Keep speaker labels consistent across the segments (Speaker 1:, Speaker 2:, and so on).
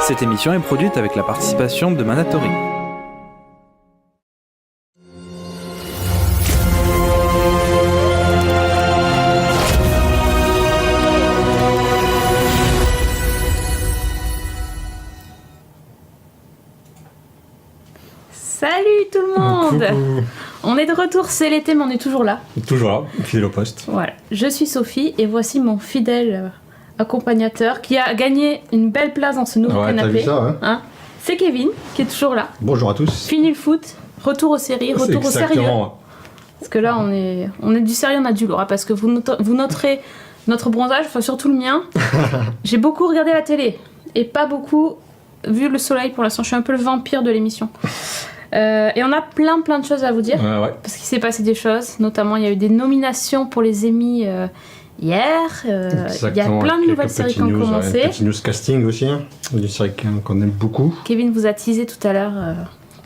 Speaker 1: Cette émission est produite avec la participation de Manatori.
Speaker 2: Salut tout le monde.
Speaker 3: Coucou.
Speaker 2: On est de retour, c'est l'été mais on est toujours là.
Speaker 3: Toujours là, fidèle au poste.
Speaker 2: Voilà, je suis Sophie et voici mon fidèle accompagnateur qui a gagné une belle place dans ce nouveau
Speaker 3: Ouais,
Speaker 2: canapé.
Speaker 3: t'as vu ça, hein
Speaker 2: C'est Kevin qui est toujours là.
Speaker 3: Bonjour à tous.
Speaker 2: Fini le foot, retour aux séries,
Speaker 3: C'est
Speaker 2: retour au sérieux.
Speaker 3: exactement.
Speaker 2: Parce que là on est du sérieux, on a du lourd. Hein, parce que vous noterez notre bronzage, enfin surtout le mien. J'ai beaucoup regardé la télé et pas beaucoup vu le soleil pour l'instant. Je suis un peu le vampire de l'émission. Et on a plein de choses à vous dire.
Speaker 3: Ouais.
Speaker 2: Parce qu'il s'est passé des choses. Notamment, il y a eu des nominations pour les Emmy hier. Il y a
Speaker 3: Exactement,
Speaker 2: plein de
Speaker 3: quelques
Speaker 2: nouvelles séries qui ont
Speaker 3: petites news,
Speaker 2: commencé.
Speaker 3: Une petite news casting aussi, hein. Une série qu'on aime beaucoup.
Speaker 2: Kevin vous a teasé tout à l'heure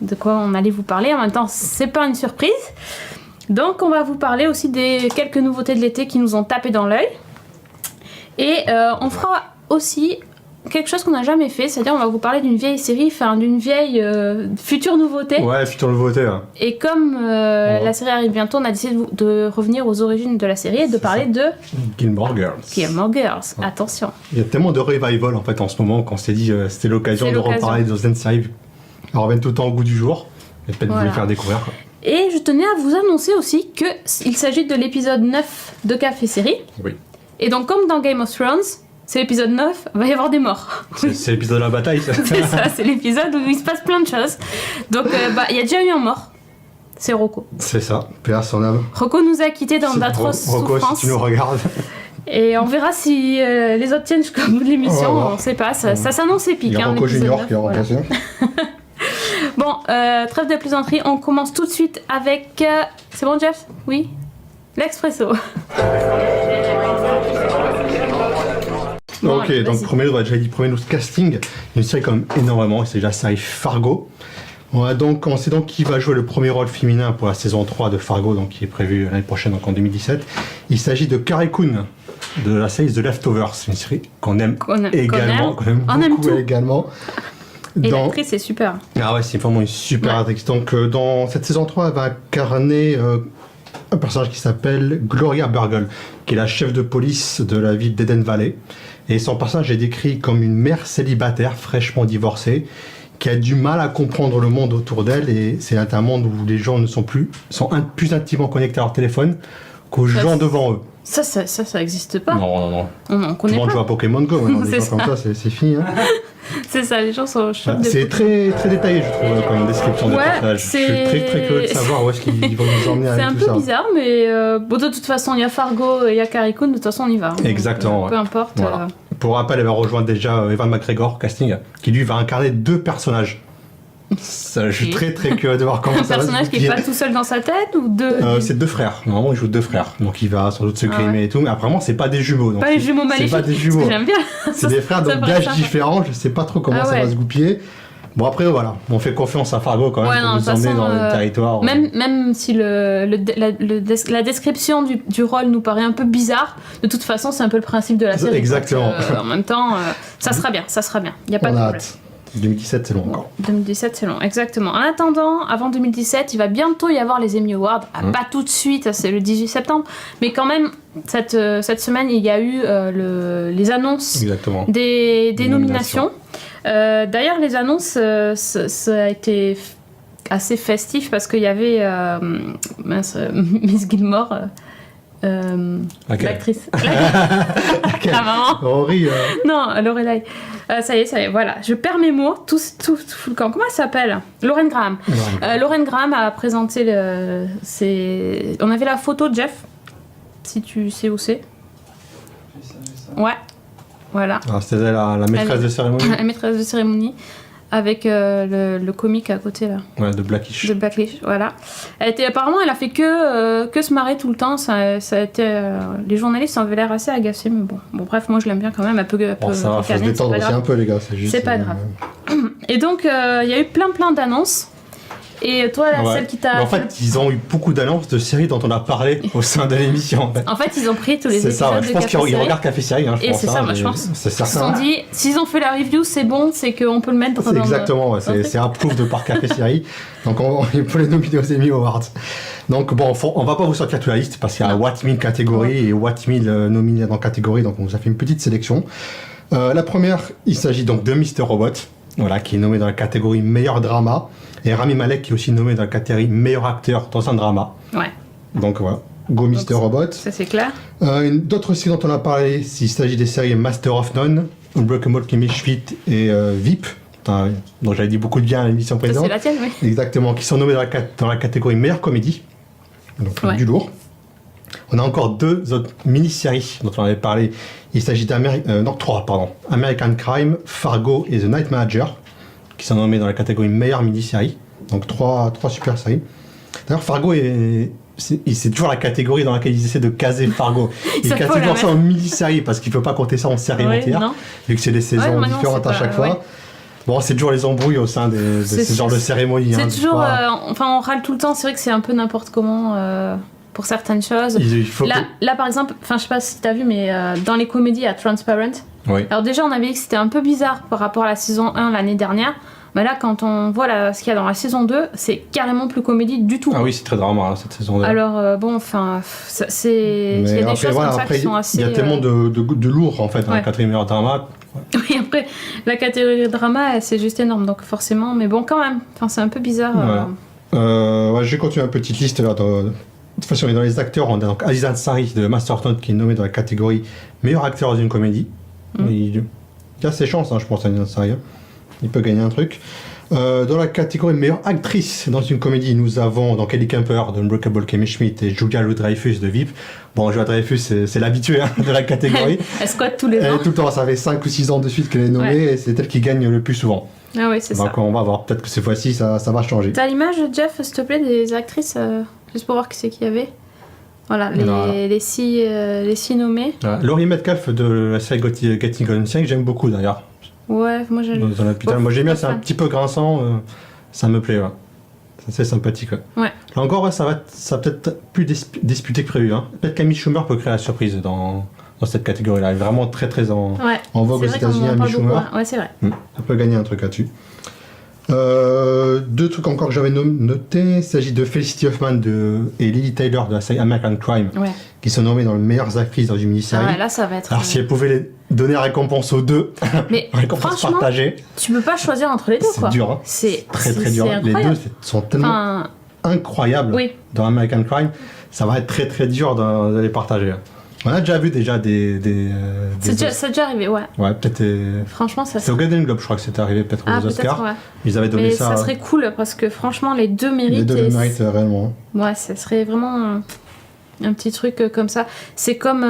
Speaker 2: de quoi on allait vous parler. En même temps, c'est pas une surprise. Donc, on va vous parler aussi des quelques nouveautés de l'été qui nous ont tapé dans l'œil. Et on fera aussi quelque chose qu'on n'a jamais fait, c'est-à-dire on va vous parler d'une vieille série, enfin d'une vieille future nouveauté.
Speaker 3: Ouais, future nouveauté. Hein.
Speaker 2: Et comme la série arrive bientôt, on a décidé de revenir aux origines de la série et de parler de
Speaker 3: Gilmore Girls.
Speaker 2: Gilmore Girls.
Speaker 3: Ouais.
Speaker 2: Attention.
Speaker 3: Il y a tellement de revival en fait en ce moment qu'on s'est dit c'était l'occasion
Speaker 2: C'est
Speaker 3: de
Speaker 2: l'occasion.
Speaker 3: reparler de certaines séries. Elles reviennent tout le temps au goût du jour. Et peut-être vous les faire découvrir. Quoi.
Speaker 2: Et je tenais à vous annoncer aussi qu'il s'agit de l'épisode 9 de Café Série.
Speaker 3: Oui.
Speaker 2: Et donc comme dans Game of Thrones, c'est l'épisode 9, il va y avoir des morts.
Speaker 3: C'est l'épisode de la bataille. Ça.
Speaker 2: C'est ça, c'est l'épisode où il se passe plein de choses. Donc il y a déjà eu un mort. C'est Rocco.
Speaker 3: C'est ça. Paix à son âme.
Speaker 2: Rocco nous a quittés dans d'atroces
Speaker 3: Rocco,
Speaker 2: souffrances.
Speaker 3: si tu nous regardes.
Speaker 2: Et on verra si les autres tiennent jusqu'au bout de l'émission.
Speaker 3: On va voir.
Speaker 2: On sait pas, ça s'annonce épique.
Speaker 3: Il y a Rocco
Speaker 2: l'épisode
Speaker 3: Junior
Speaker 2: 9,
Speaker 3: qui a
Speaker 2: voilà.
Speaker 3: remplacé.
Speaker 2: Bon, trêve de plaisanterie, on commence tout de suite avec... c'est bon Jeff? Oui? L'Expresso. Bon,
Speaker 3: Ok,
Speaker 2: allez,
Speaker 3: donc
Speaker 2: vas-y.
Speaker 3: premier news casting, une série quand même énormément, c'est la série Fargo. On sait donc qui va jouer le premier rôle féminin pour la saison 3 de Fargo, donc qui est prévu l'année prochaine, donc en 2017. Il s'agit de Carrie Coon, de la série The Leftovers, une série qu'on aime également, qu'on aime
Speaker 2: On aime
Speaker 3: beaucoup
Speaker 2: tout.
Speaker 3: également.
Speaker 2: Et l'actrice, c'est super.
Speaker 3: Ah ouais, c'est vraiment une super
Speaker 2: Ouais.
Speaker 3: actrice. Donc dans cette saison 3, elle va incarner un personnage qui s'appelle Gloria Burgle, qui est la chef de police de la ville d'Eden Valley. Et son personnage est décrit comme une mère célibataire, fraîchement divorcée, qui a du mal à comprendre le monde autour d'elle. Et c'est un monde où les gens sont plus intimement connectés à leur téléphone qu'aux gens devant eux.
Speaker 2: Ça existe pas.
Speaker 3: Non.
Speaker 2: On
Speaker 3: Tout le
Speaker 2: connaît
Speaker 3: monde joue
Speaker 2: pas.
Speaker 3: à Pokémon Go. Maintenant, des
Speaker 2: C'est
Speaker 3: gens comme ça, c'est fini. Hein.
Speaker 2: C'est ça, les gens sont chauds.
Speaker 3: Voilà, c'est très détaillé, je trouve, comme description des
Speaker 2: Ouais,
Speaker 3: personnages. Je suis
Speaker 2: c'est-
Speaker 3: très curieux de savoir où est-ce qu'ils vont nous emmener
Speaker 2: C'est
Speaker 3: avec
Speaker 2: un
Speaker 3: tout
Speaker 2: peu
Speaker 3: ça.
Speaker 2: bizarre, mais bon, de toute façon, il y a Fargo et il y a Carrie Coon, de toute façon, on y va. Donc,
Speaker 3: Exactement, ouais.
Speaker 2: Peu importe.
Speaker 3: Voilà. Pour rappel, elle va rejoindre déjà Evan McGregor, casting, qui lui va incarner deux personnages. Ça, je suis
Speaker 2: Ok.
Speaker 3: très curieux de voir comment
Speaker 2: Un
Speaker 3: ça va se
Speaker 2: personnage qui est
Speaker 3: goupiller.
Speaker 2: pas tout seul dans sa tête ou deux
Speaker 3: C'est deux frères. Normalement, il joue deux frères. Donc, il va sans doute se
Speaker 2: Ah
Speaker 3: grimer
Speaker 2: ouais.
Speaker 3: et tout. Mais apparemment, c'est pas des jumeaux. Donc
Speaker 2: Pas les jumeaux
Speaker 3: c'est
Speaker 2: maléfiques.
Speaker 3: pas des
Speaker 2: parce
Speaker 3: jumeaux.
Speaker 2: que j'aime bien.
Speaker 3: C'est des frères
Speaker 2: ça
Speaker 3: donc
Speaker 2: paraît
Speaker 3: d'âge
Speaker 2: sympa.
Speaker 3: différents. Je sais pas trop comment
Speaker 2: Ah
Speaker 3: ça
Speaker 2: ouais.
Speaker 3: va se goupiller. Bon, après, voilà. On fait confiance à Fargo quand même
Speaker 2: Ouais,
Speaker 3: pour
Speaker 2: non, de
Speaker 3: nous
Speaker 2: toute
Speaker 3: emmener
Speaker 2: façon,
Speaker 3: dans le territoire.
Speaker 2: Même si la description du rôle nous paraît un peu bizarre, de toute façon, c'est un peu le principe de la série.
Speaker 3: Exactement.
Speaker 2: Donc, en même temps, ça sera bien. Il n'y a pas
Speaker 3: On
Speaker 2: de
Speaker 3: a
Speaker 2: problème.
Speaker 3: hâte. 2017, c'est long encore.
Speaker 2: 2017, c'est long, exactement. En attendant, avant 2017, il va bientôt y avoir les Emmy Awards. Pas tout de suite, ça, c'est le 18 septembre. Mais quand même, cette semaine, il y a eu les annonces
Speaker 3: Exactement.
Speaker 2: des
Speaker 3: Des
Speaker 2: nominations. D'ailleurs, les annonces, ça a été assez festif parce qu'il y avait Miss Gilmore,
Speaker 3: Laquelle
Speaker 2: l'actrice.
Speaker 3: Laquelle
Speaker 2: La maman.
Speaker 3: Rory,
Speaker 2: Non, Lorelai. Ça y est, voilà. Je perds mes mots. Tout le camp. Comment elle s'appelle? Lauren Graham. Lauren Graham a présenté on avait la photo de Jeff, si tu sais où c'est. Ouais. Voilà.
Speaker 3: Ah, c'était la maîtresse
Speaker 2: Elle-
Speaker 3: de cérémonie.
Speaker 2: La maîtresse de cérémonie. Avec le comique à côté là.
Speaker 3: Ouais, de Blackish.
Speaker 2: De Blackish, voilà. Apparemment, elle a fait que se marrer tout le temps. Ça a été, les journalistes avaient l'air assez agacés, mais bon, bref, moi je l'aime bien quand même. Elle peut
Speaker 3: Bon, ça va, faut se
Speaker 2: ricaner, c'est
Speaker 3: détendre
Speaker 2: pas
Speaker 3: aussi
Speaker 2: grave.
Speaker 3: un peu, les gars. C'est juste.
Speaker 2: C'est pas grave. Et donc, il y a eu plein d'annonces. Et toi, celle qui t'a...
Speaker 3: En fait, ils ont eu beaucoup d'annonces de séries dont on a parlé au sein de l'émission.
Speaker 2: En fait, ils ont pris tous les
Speaker 3: c'est
Speaker 2: épisodes
Speaker 3: ça,
Speaker 2: de
Speaker 3: je pense
Speaker 2: Café
Speaker 3: qu'ils
Speaker 2: Série.
Speaker 3: regardent Café Série. Hein,
Speaker 2: Et c'est ça, moi je pense.
Speaker 3: C'est
Speaker 2: Ils se
Speaker 3: certain.
Speaker 2: sont dit, s'ils ont fait la review, c'est bon, c'est qu'on peut le mettre dans
Speaker 3: Exactement, ouais, c'est approuvé par Café Série. Donc on peut les nominer aux Emmy Awards. Donc bon, on va pas vous sortir toute la liste parce qu'il y a What 1000 catégories et What 1000 nominés dans catégorie. Donc on vous a fait une petite sélection. La première, il s'agit donc de Mr. Robot, voilà, qui est nommé dans la catégorie meilleur drama. Et Rami Malek qui est aussi nommé dans la catégorie meilleur acteur dans un drama.
Speaker 2: Ouais.
Speaker 3: Donc voilà, go Mr. Robot.
Speaker 2: Ça c'est clair.
Speaker 3: D'autres séries dont on a parlé, il s'agit des séries Master of None, Unbreakable Kimmy Schmidt et VIP, dont j'avais dit beaucoup de bien à l'émission précédente.
Speaker 2: C'est la tienne, oui.
Speaker 3: Exactement, qui sont nommés dans la catégorie meilleure comédie. Donc du lourd. On a encore 2 autres mini-séries dont on avait parlé. Il s'agit American Crime, Fargo et The Night Manager, qui sont nommés dans la catégorie meilleure mini-série. Donc 3 super séries. D'ailleurs, Fargo c'est toujours la catégorie dans laquelle ils essaient de caser Fargo. Ils casent toujours ça en mini-série parce qu'ils ne peuvent pas compter ça en série entière, vu que c'est des saisons différentes à chaque fois. Bon, c'est toujours les embrouilles au sein de ce genre de cérémonie.
Speaker 2: C'est toujours... on râle tout le temps, c'est vrai que c'est un peu n'importe comment pour certaines choses. Là, par exemple, je sais pas si t'as vu, mais dans les comédies à Transparent, alors déjà on avait dit que c'était un peu bizarre par rapport à la saison 1 l'année dernière, mais là quand on voit ce qu'il y a dans la saison 2, c'est carrément plus comédie du tout.
Speaker 3: Ah oui, c'est très drama cette saison 2.
Speaker 2: Alors il y a des choses comme ça qui sont assez...
Speaker 3: Il y a tellement de lourd en fait dans la catégorie meilleur drama.
Speaker 2: Oui, après, la catégorie drama, c'est juste énorme, donc forcément, mais bon, quand même, c'est un peu bizarre.
Speaker 3: Je vais continuer une petite liste là. De toute façon, dans les acteurs, on a donc Aziz Ansari de Master of None qui est nommé dans la catégorie meilleur acteur dans une comédie. Il a ses chances, je pense, Aziz Ansari. Il peut gagner un truc. Dans la catégorie meilleure actrice dans une comédie, nous avons donc Ellie Kemper de Unbreakable Kimmy Schmidt et Julia Louis-Dreyfus de VIP. Bon, Julia Dreyfus, c'est l'habituée de la catégorie.
Speaker 2: Elle squatte tous les ans.
Speaker 3: Tout le temps, ça fait 5 ou 6 ans de suite qu'elle est nommée et c'est elle qui gagne le plus souvent.
Speaker 2: Ah oui, c'est ça.
Speaker 3: Donc on va voir, peut-être que cette fois-ci ça va changer.
Speaker 2: T'as l'image, Jeff, s'il te plaît, des actrices, juste pour voir qui c'est qu'il y avait. Voilà, les 6 nommés.
Speaker 3: Laurie Metcalf de la série Getting On 5, j'aime beaucoup d'ailleurs.
Speaker 2: Ouais, moi j'aime.
Speaker 3: Moi j'aime bien, c'est un petit peu grinçant, ça me plaît. C'est sympathique.
Speaker 2: Ouais.
Speaker 3: Là encore, ça va peut-être plus disputé que prévu. Peut-être qu'Amy Schumer peut créer la surprise dans cette catégorie-là. Elle est vraiment très très en vogue aux États-Unis, Amy Schumer.
Speaker 2: Ouais, c'est vrai.
Speaker 3: Elle peut gagner un truc là-dessus. 2 trucs encore que j'avais notés. Il s'agit de Felicity Huffman et Lily Taylor de la série American Crime, qui sont nommées dans les meilleures actrices dans une mini-série.
Speaker 2: Ah ouais, là ça va être...
Speaker 3: Alors si elles pouvaient les donner la récompense aux 2,
Speaker 2: mais
Speaker 3: récompense partagée.
Speaker 2: Tu peux pas choisir entre les deux, quoi.
Speaker 3: C'est dur,
Speaker 2: c'est
Speaker 3: très très dur. Les deux sont tellement incroyables dans American Crime. Ça va être très très dur de les partager. On a déjà vu des
Speaker 2: ça a déjà arrivé, ouais.
Speaker 3: Ouais, peut-être.
Speaker 2: Franchement, ça.
Speaker 3: C'est au Golden Globe, je crois que c'était arrivé peut-être aux Oscars.
Speaker 2: Ouais.
Speaker 3: Ils avaient donné
Speaker 2: mais
Speaker 3: ça.
Speaker 2: Ça serait cool parce que franchement, les deux méritent.
Speaker 3: Les deux le méritent réellement.
Speaker 2: Ouais, ça serait vraiment un petit truc comme ça. C'est comme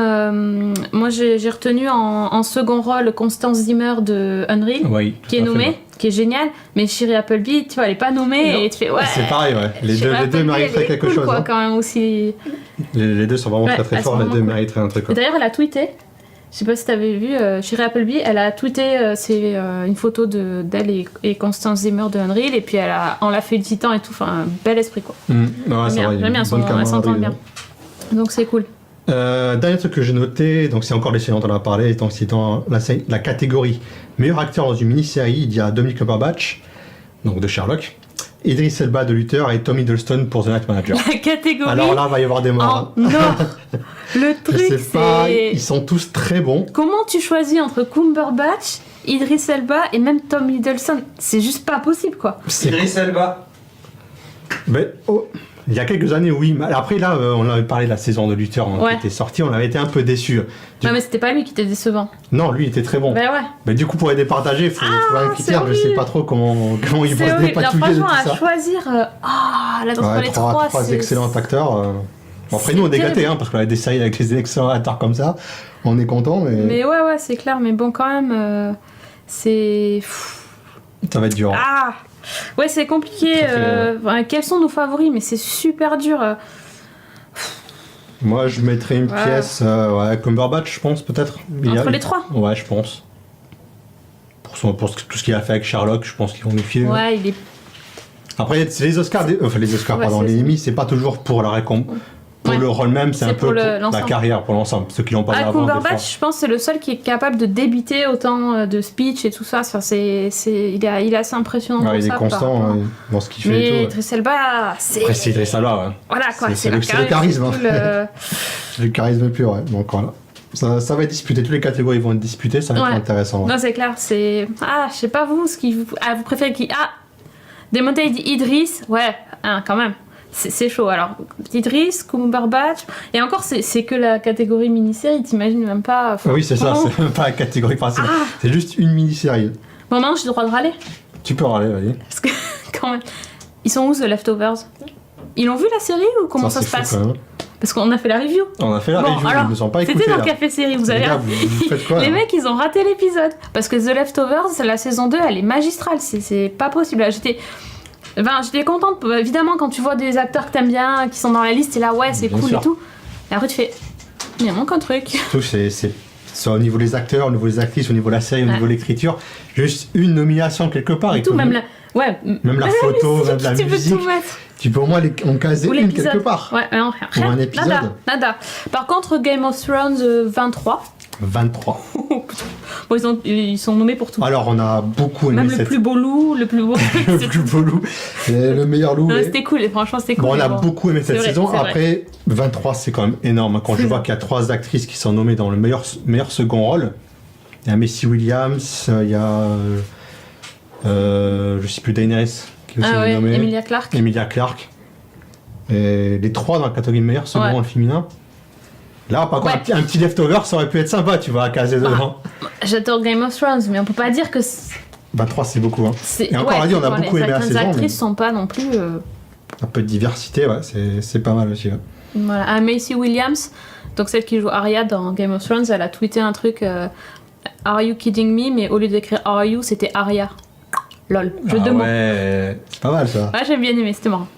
Speaker 2: moi, j'ai retenu en second rôle Constance Zimmer de Unreal, qui est nommée, qui est géniale. Mais Shiri Appleby, tu vois, elle est pas nommée et tu fais
Speaker 3: c'est pareil, ouais. Les deux mériteraient quelque chose.
Speaker 2: Quoi, quand même aussi.
Speaker 3: Les deux sont vraiment très très forts. Les deux mériteraient un truc.
Speaker 2: D'ailleurs, elle a tweeté. Je sais pas si t'avais vu, Shiri Appleby, elle a tweeté c'est une photo d'elle et Constance Zimmer de Unreal, et puis on l'a félicitant et tout, enfin, bel esprit quoi.
Speaker 3: Ouais,
Speaker 2: j'aime bien, elle s'entend bien. Donc c'est cool.
Speaker 3: Dernier truc que j'ai noté, donc c'est encore les séries dont on a parlé, donc c'est dans la catégorie meilleur acteur dans une mini-série, il y a Dominic Cumberbatch, donc de Sherlock, Idris Elba de Luther et Tom Hiddleston pour The Night Manager.
Speaker 2: La catégorie.
Speaker 3: Alors là, il va y avoir des morts.
Speaker 2: Non. Le truc, c'est...
Speaker 3: Ils sont tous très bons.
Speaker 2: Comment tu choisis entre Cumberbatch, Idris Elba et même Tom Hiddleston? C'est juste pas possible, quoi.
Speaker 4: Idris Elba.
Speaker 3: Mais, il y a quelques années, oui. Après, là, on avait parlé de la saison de Luther qui était sortie. On avait été un peu déçus.
Speaker 2: Non, mais c'était pas lui qui était décevant.
Speaker 3: Non, lui, il était très bon.
Speaker 2: Ben ouais.
Speaker 3: Mais du coup, pour les départager, il faut un critère. Je sais pas trop comment ils vont se dépatouiller de tout ça.
Speaker 2: À choisir... là, dans les trois
Speaker 3: excellents acteurs. Bon, après, nous, on est gâtés, parce qu'on a des séries avec des excellents acteurs comme ça. On est contents, mais...
Speaker 2: Mais ouais, c'est clair. Mais bon, quand même, c'est...
Speaker 3: Ça va être dur.
Speaker 2: Ah ouais, c'est compliqué. Quels sont nos favoris? Mais c'est super dur.
Speaker 3: Moi, je mettrais une pièce... Cumberbatch, je pense, peut-être.
Speaker 2: Entre les trois?
Speaker 3: Ouais, je pense. Pour tout ce qu'il a fait avec Sherlock, je pense qu'ils vont nous filer.
Speaker 2: Ouais, il est...
Speaker 3: Après, c'est les Oscars, les Oscars,
Speaker 2: Ouais,
Speaker 3: pardon,
Speaker 2: c'est
Speaker 3: les
Speaker 2: ça.
Speaker 3: Emmy, c'est pas toujours pour la récompense. Pour
Speaker 2: Ouais.
Speaker 3: le rôle même, c'est un peu
Speaker 2: pour
Speaker 3: la
Speaker 2: l'ensemble.
Speaker 3: carrière, pour l'ensemble. Ceux qui l'ont pas eu
Speaker 2: Ah,
Speaker 3: avant, des fois.
Speaker 2: Cumberbatch, je pense que c'est le seul qui est capable de débiter autant de speech et tout ça. Enfin, il est assez impressionnant.
Speaker 3: Ouais,
Speaker 2: pour
Speaker 3: il est
Speaker 2: ça,
Speaker 3: constant
Speaker 2: par-
Speaker 3: dans ce qu'il fait
Speaker 2: Mais
Speaker 3: et tout.
Speaker 2: Idris Elba, c'est.
Speaker 3: Après, c'est Idriss Elba, ouais.
Speaker 2: Voilà quoi,
Speaker 3: c'est
Speaker 2: la
Speaker 3: le charisme, hein.
Speaker 2: c'est tout le-
Speaker 3: C'est le charisme pur, ouais. Donc voilà. Ça va être disputé, toutes les catégories vont être disputées, ça va être
Speaker 2: Ouais.
Speaker 3: intéressant. Ouais.
Speaker 2: Non, c'est clair, c'est. Ah, je sais pas vous, vous préférez qui. Ah Demonté dit Idriss, ouais, hein, quand même. C'est chaud. Alors, Idriss, Cumberbatch, et encore, c'est que la catégorie mini-série, t'imagines même pas. Enfin,
Speaker 3: Oui, c'est ça,
Speaker 2: vraiment.
Speaker 3: c'est même pas la catégorie principale.
Speaker 2: Ah.
Speaker 3: C'est juste une mini-série.
Speaker 2: Bon, maintenant, j'ai le droit de râler.
Speaker 3: Tu peux râler, vas-y.
Speaker 2: Parce que, quand même. Ils sont où, The Leftovers? Ils l'ont vu la série ou comment ça
Speaker 3: c'est
Speaker 2: se
Speaker 3: fou,
Speaker 2: passe?
Speaker 3: quand même.
Speaker 2: Parce qu'on a fait la review.
Speaker 3: On a fait la
Speaker 2: Bon,
Speaker 3: review,
Speaker 2: alors,
Speaker 3: ils ne nous ont pas écoutés.
Speaker 2: C'était dans
Speaker 3: là.
Speaker 2: Café Série, vous
Speaker 3: Les
Speaker 2: avez
Speaker 3: gars, vous faites quoi
Speaker 2: Les
Speaker 3: là
Speaker 2: mecs, ils ont raté l'épisode. Parce que The Leftovers, la saison 2, elle est magistrale. C'est pas possible. Là, j'étais contente. Évidemment, quand tu vois des acteurs que t'aimes bien, qui sont dans la liste, t'es là, ouais, c'est
Speaker 3: Bien
Speaker 2: cool
Speaker 3: sûr.
Speaker 2: et tout. Et après, tu fais, il manque un truc.
Speaker 3: Surtout, c'est soit au niveau des acteurs, au niveau des actrices, au niveau de la série, au
Speaker 2: Ouais.
Speaker 3: niveau de l'écriture. Juste une nomination quelque part.
Speaker 2: Et tout, même la. Ouais,
Speaker 3: Même la photo, même la
Speaker 2: tu peux
Speaker 3: musique.
Speaker 2: tout mettre.
Speaker 3: Tu peux au moins en caser
Speaker 2: Ou
Speaker 3: une
Speaker 2: l'épisode.
Speaker 3: quelque part.
Speaker 2: Ouais, non,
Speaker 3: Ou
Speaker 2: rien.
Speaker 3: un épisode.
Speaker 2: Nada. Par contre, Game of Thrones 23.
Speaker 3: 23.
Speaker 2: Bon, ils sont nommés pour tout.
Speaker 3: Alors, on a beaucoup aimé
Speaker 2: Même le
Speaker 3: cette...
Speaker 2: plus beau loup, le plus beau.
Speaker 3: le plus beau loup, le meilleur loup.
Speaker 2: Non,
Speaker 3: et-
Speaker 2: c'était cool, et franchement, c'était cool.
Speaker 3: Bon, on
Speaker 2: mais
Speaker 3: a
Speaker 2: bon.
Speaker 3: beaucoup aimé cette
Speaker 2: C'est vrai,
Speaker 3: saison.
Speaker 2: c'est vrai.
Speaker 3: Après, 23, c'est quand même énorme. Quand je vois qu'il y a 3 actrices qui sont nommées dans le meilleur second rôle, il y a Maisie Williams, il y a. Je sais plus, Daenerys, qui est aussi
Speaker 2: Ah ouais,
Speaker 3: nommée.
Speaker 2: Emilia Clarke.
Speaker 3: Emilia Clarke. Et les 3 dans la catégorie meilleur second
Speaker 2: Ouais.
Speaker 3: rôle féminin. Là, par contre,
Speaker 2: Ouais.
Speaker 3: un petit leftover, ça aurait pu être sympa, tu vois, à caser dedans.
Speaker 2: J'adore Game of Thrones, mais on peut pas dire que
Speaker 3: 23, c'est beaucoup. Hein.
Speaker 2: c'est.
Speaker 3: Et encore, on a beaucoup aimé la
Speaker 2: certaines
Speaker 3: saison,
Speaker 2: actrices
Speaker 3: mais-
Speaker 2: sont pas non plus.
Speaker 3: Un peu de diversité, ouais, c'est pas mal aussi. Ouais.
Speaker 2: Voilà. Ah, Maisie Williams, donc celle qui joue Arya dans Game of Thrones, elle a tweeté un truc. Are you kidding me? Mais au lieu d'écrire Are you, c'était Arya. Lol. Jeu de mots.
Speaker 3: Ouais, c'est pas mal ça.
Speaker 2: Ouais, j'ai bien aimé, c'était marrant.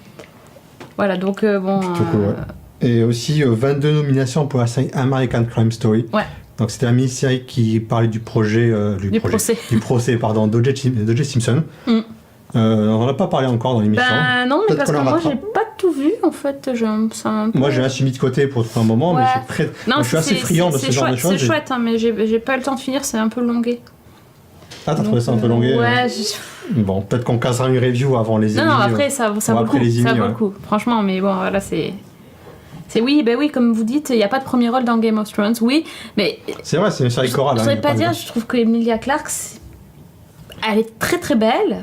Speaker 2: Voilà, donc bon.
Speaker 3: Plutôt cool, ouais. Et aussi 22 nominations pour la série American Crime Story.
Speaker 2: Ouais.
Speaker 3: Donc c'était la mini-série qui parlait du projet, du procès pardon, d'O.J. Simpson.
Speaker 2: Mm.
Speaker 3: On n'en a pas parlé encore dans l'émission.
Speaker 2: Ben non, mais
Speaker 3: Peut-être
Speaker 2: parce
Speaker 3: qu'on
Speaker 2: que
Speaker 3: la
Speaker 2: moi j'ai
Speaker 3: rattrape.
Speaker 2: pas tout vu en fait. Ça m'a un peu-
Speaker 3: Moi j'ai mis de côté pour trouver un moment, mais
Speaker 2: Ouais.
Speaker 3: j'ai très...
Speaker 2: Non,
Speaker 3: moi, je suis assez friand de ce genre de choses.
Speaker 2: C'est chouette, hein, mais j'ai pas eu le temps de finir, c'est un peu longué.
Speaker 3: Ah, t'as trouvé ça un peu longué
Speaker 2: Ouais,
Speaker 3: Bon, peut-être qu'on casera une review avant les
Speaker 2: non,
Speaker 3: Emmy.
Speaker 2: après ça vaut le
Speaker 3: après
Speaker 2: coup.
Speaker 3: les
Speaker 2: Ça
Speaker 3: Emmy,
Speaker 2: vaut
Speaker 3: ouais.
Speaker 2: le coup. Franchement, mais bon, voilà, c'est. Oui, ben oui, comme vous dites, il n'y a pas de premier rôle dans Game of Thrones, oui, mais
Speaker 3: C'est vrai, c'est une série chorale.
Speaker 2: je
Speaker 3: hein,
Speaker 2: saurais
Speaker 3: il y a
Speaker 2: pas
Speaker 3: de-
Speaker 2: dire, je trouve que Emilia Clarke, elle est très très belle.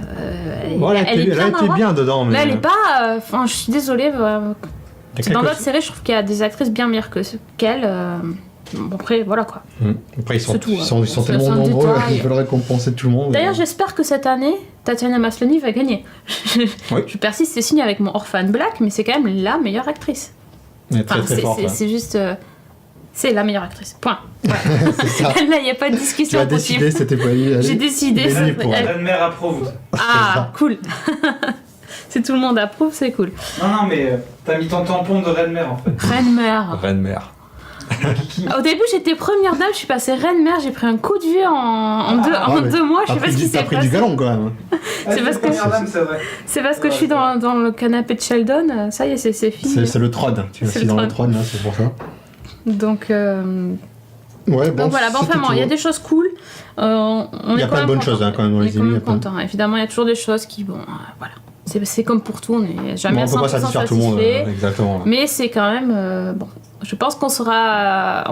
Speaker 3: Bon, elle a été
Speaker 2: dans le
Speaker 3: bien dedans, mais...
Speaker 2: Là, elle est pas. Enfin, je suis désolée.
Speaker 3: il y a
Speaker 2: Dans
Speaker 3: quelques-
Speaker 2: d'autres séries, je trouve qu'il y a des actrices bien meilleures qu'elle. Bon, après, voilà quoi.
Speaker 3: Après, ils sont,
Speaker 2: C'est tout,
Speaker 3: ils sont,
Speaker 2: hein.
Speaker 3: ils sont
Speaker 2: C'est
Speaker 3: tellement
Speaker 2: un
Speaker 3: nombreux,
Speaker 2: détail.
Speaker 3: ils veulent récompenser tout le monde.
Speaker 2: D'ailleurs, j'espère que cette année, Tatiana Maslany va gagner.
Speaker 3: Oui.
Speaker 2: Je persiste, c'est signé avec mon Orphan Black, mais c'est quand même la meilleure actrice.
Speaker 3: Elle est très
Speaker 2: Enfin,
Speaker 3: très forte. ouais.
Speaker 2: c'est juste. C'est la meilleure actrice. Point. Voilà.
Speaker 3: C'est ça.
Speaker 2: Là, il n'y a pas de
Speaker 3: Tu
Speaker 2: discussion
Speaker 3: as
Speaker 2: possible.
Speaker 3: décidé, c'était pas lui.
Speaker 2: J'ai décidé.
Speaker 3: Béni pour elle.
Speaker 4: Reine Mère approuve.
Speaker 2: Ah, cool. Si tout le monde approuve, c'est cool.
Speaker 4: Non, mais t'as mis ton tampon de Reine Mère en fait.
Speaker 2: Reine mère.
Speaker 3: Reine mère.
Speaker 2: Au début, j'étais première dame, je suis passée reine mère, j'ai pris un coup de vieux en
Speaker 3: mais
Speaker 2: 2 mois, je sais pas ce qui s'est
Speaker 3: T'as pris
Speaker 2: passé.
Speaker 3: du galon quand même.
Speaker 2: C'est parce que-
Speaker 4: Première dame, c'est vrai.
Speaker 2: C'est parce que je suis dans le canapé de Sheldon, ça y est, c'est fini.
Speaker 3: C'est le trône. Tu es
Speaker 2: C'est
Speaker 3: assis
Speaker 2: le
Speaker 3: dans le
Speaker 2: trône.
Speaker 3: trône, là, c'est pour ça.
Speaker 2: Donc
Speaker 3: Ouais, bon.
Speaker 2: voilà, bon, enfin, bon, il y a des choses cool. On
Speaker 3: Il y
Speaker 2: est
Speaker 3: a
Speaker 2: quand
Speaker 3: plein de
Speaker 2: même
Speaker 3: bonnes
Speaker 2: content.
Speaker 3: choses hein, quand même dans
Speaker 2: On est
Speaker 3: les
Speaker 2: quand
Speaker 3: émis.
Speaker 2: même content. Évidemment, il y a toujours des choses qui, bon, voilà. C'est comme pour tout, on n'est jamais
Speaker 3: On
Speaker 2: à
Speaker 3: peut pas
Speaker 2: 100%
Speaker 3: satisfaire tout le monde.
Speaker 2: satisfait.
Speaker 3: Exactement.
Speaker 2: Mais c'est quand même bon. Je pense qu'on sera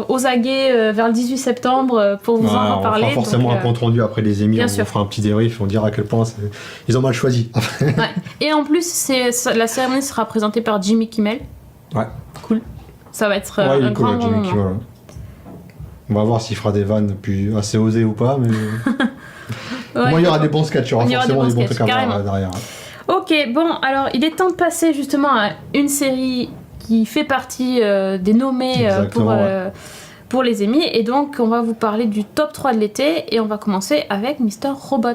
Speaker 2: aux aguets vers le 18 septembre pour vous
Speaker 3: Ouais,
Speaker 2: en
Speaker 3: on
Speaker 2: reparler.
Speaker 3: fera forcément
Speaker 2: donc,
Speaker 3: un compte rendu après les émis.
Speaker 2: bien
Speaker 3: On
Speaker 2: sûr.
Speaker 3: vous fera un petit débrief. On dira à quel point ils ont mal choisi.
Speaker 2: ouais. Et en plus, la cérémonie sera présentée par Jimmy Kimmel.
Speaker 3: Ouais.
Speaker 2: Cool. Ça va être
Speaker 3: Ouais, il
Speaker 2: un
Speaker 3: est cool,
Speaker 2: grand
Speaker 3: Jimmy
Speaker 2: moment.
Speaker 3: Kimmel. On va voir s'il fera des vannes puis assez osées ou pas. Mais
Speaker 2: Ouais.
Speaker 3: moi, il y aura des bons sketchs. Il y aura
Speaker 2: Il y aura
Speaker 3: forcément
Speaker 2: des
Speaker 3: des
Speaker 2: bons
Speaker 3: bons trucs à
Speaker 2: sketchs,
Speaker 3: voir
Speaker 2: carrément.
Speaker 3: derrière.
Speaker 2: Ok, bon, alors il est temps de passer justement à une série qui fait partie des nommés
Speaker 3: Exactement,
Speaker 2: pour les Emmy. Et donc, on va vous parler du top 3 de l'été. Et on va commencer avec Mr. Robot.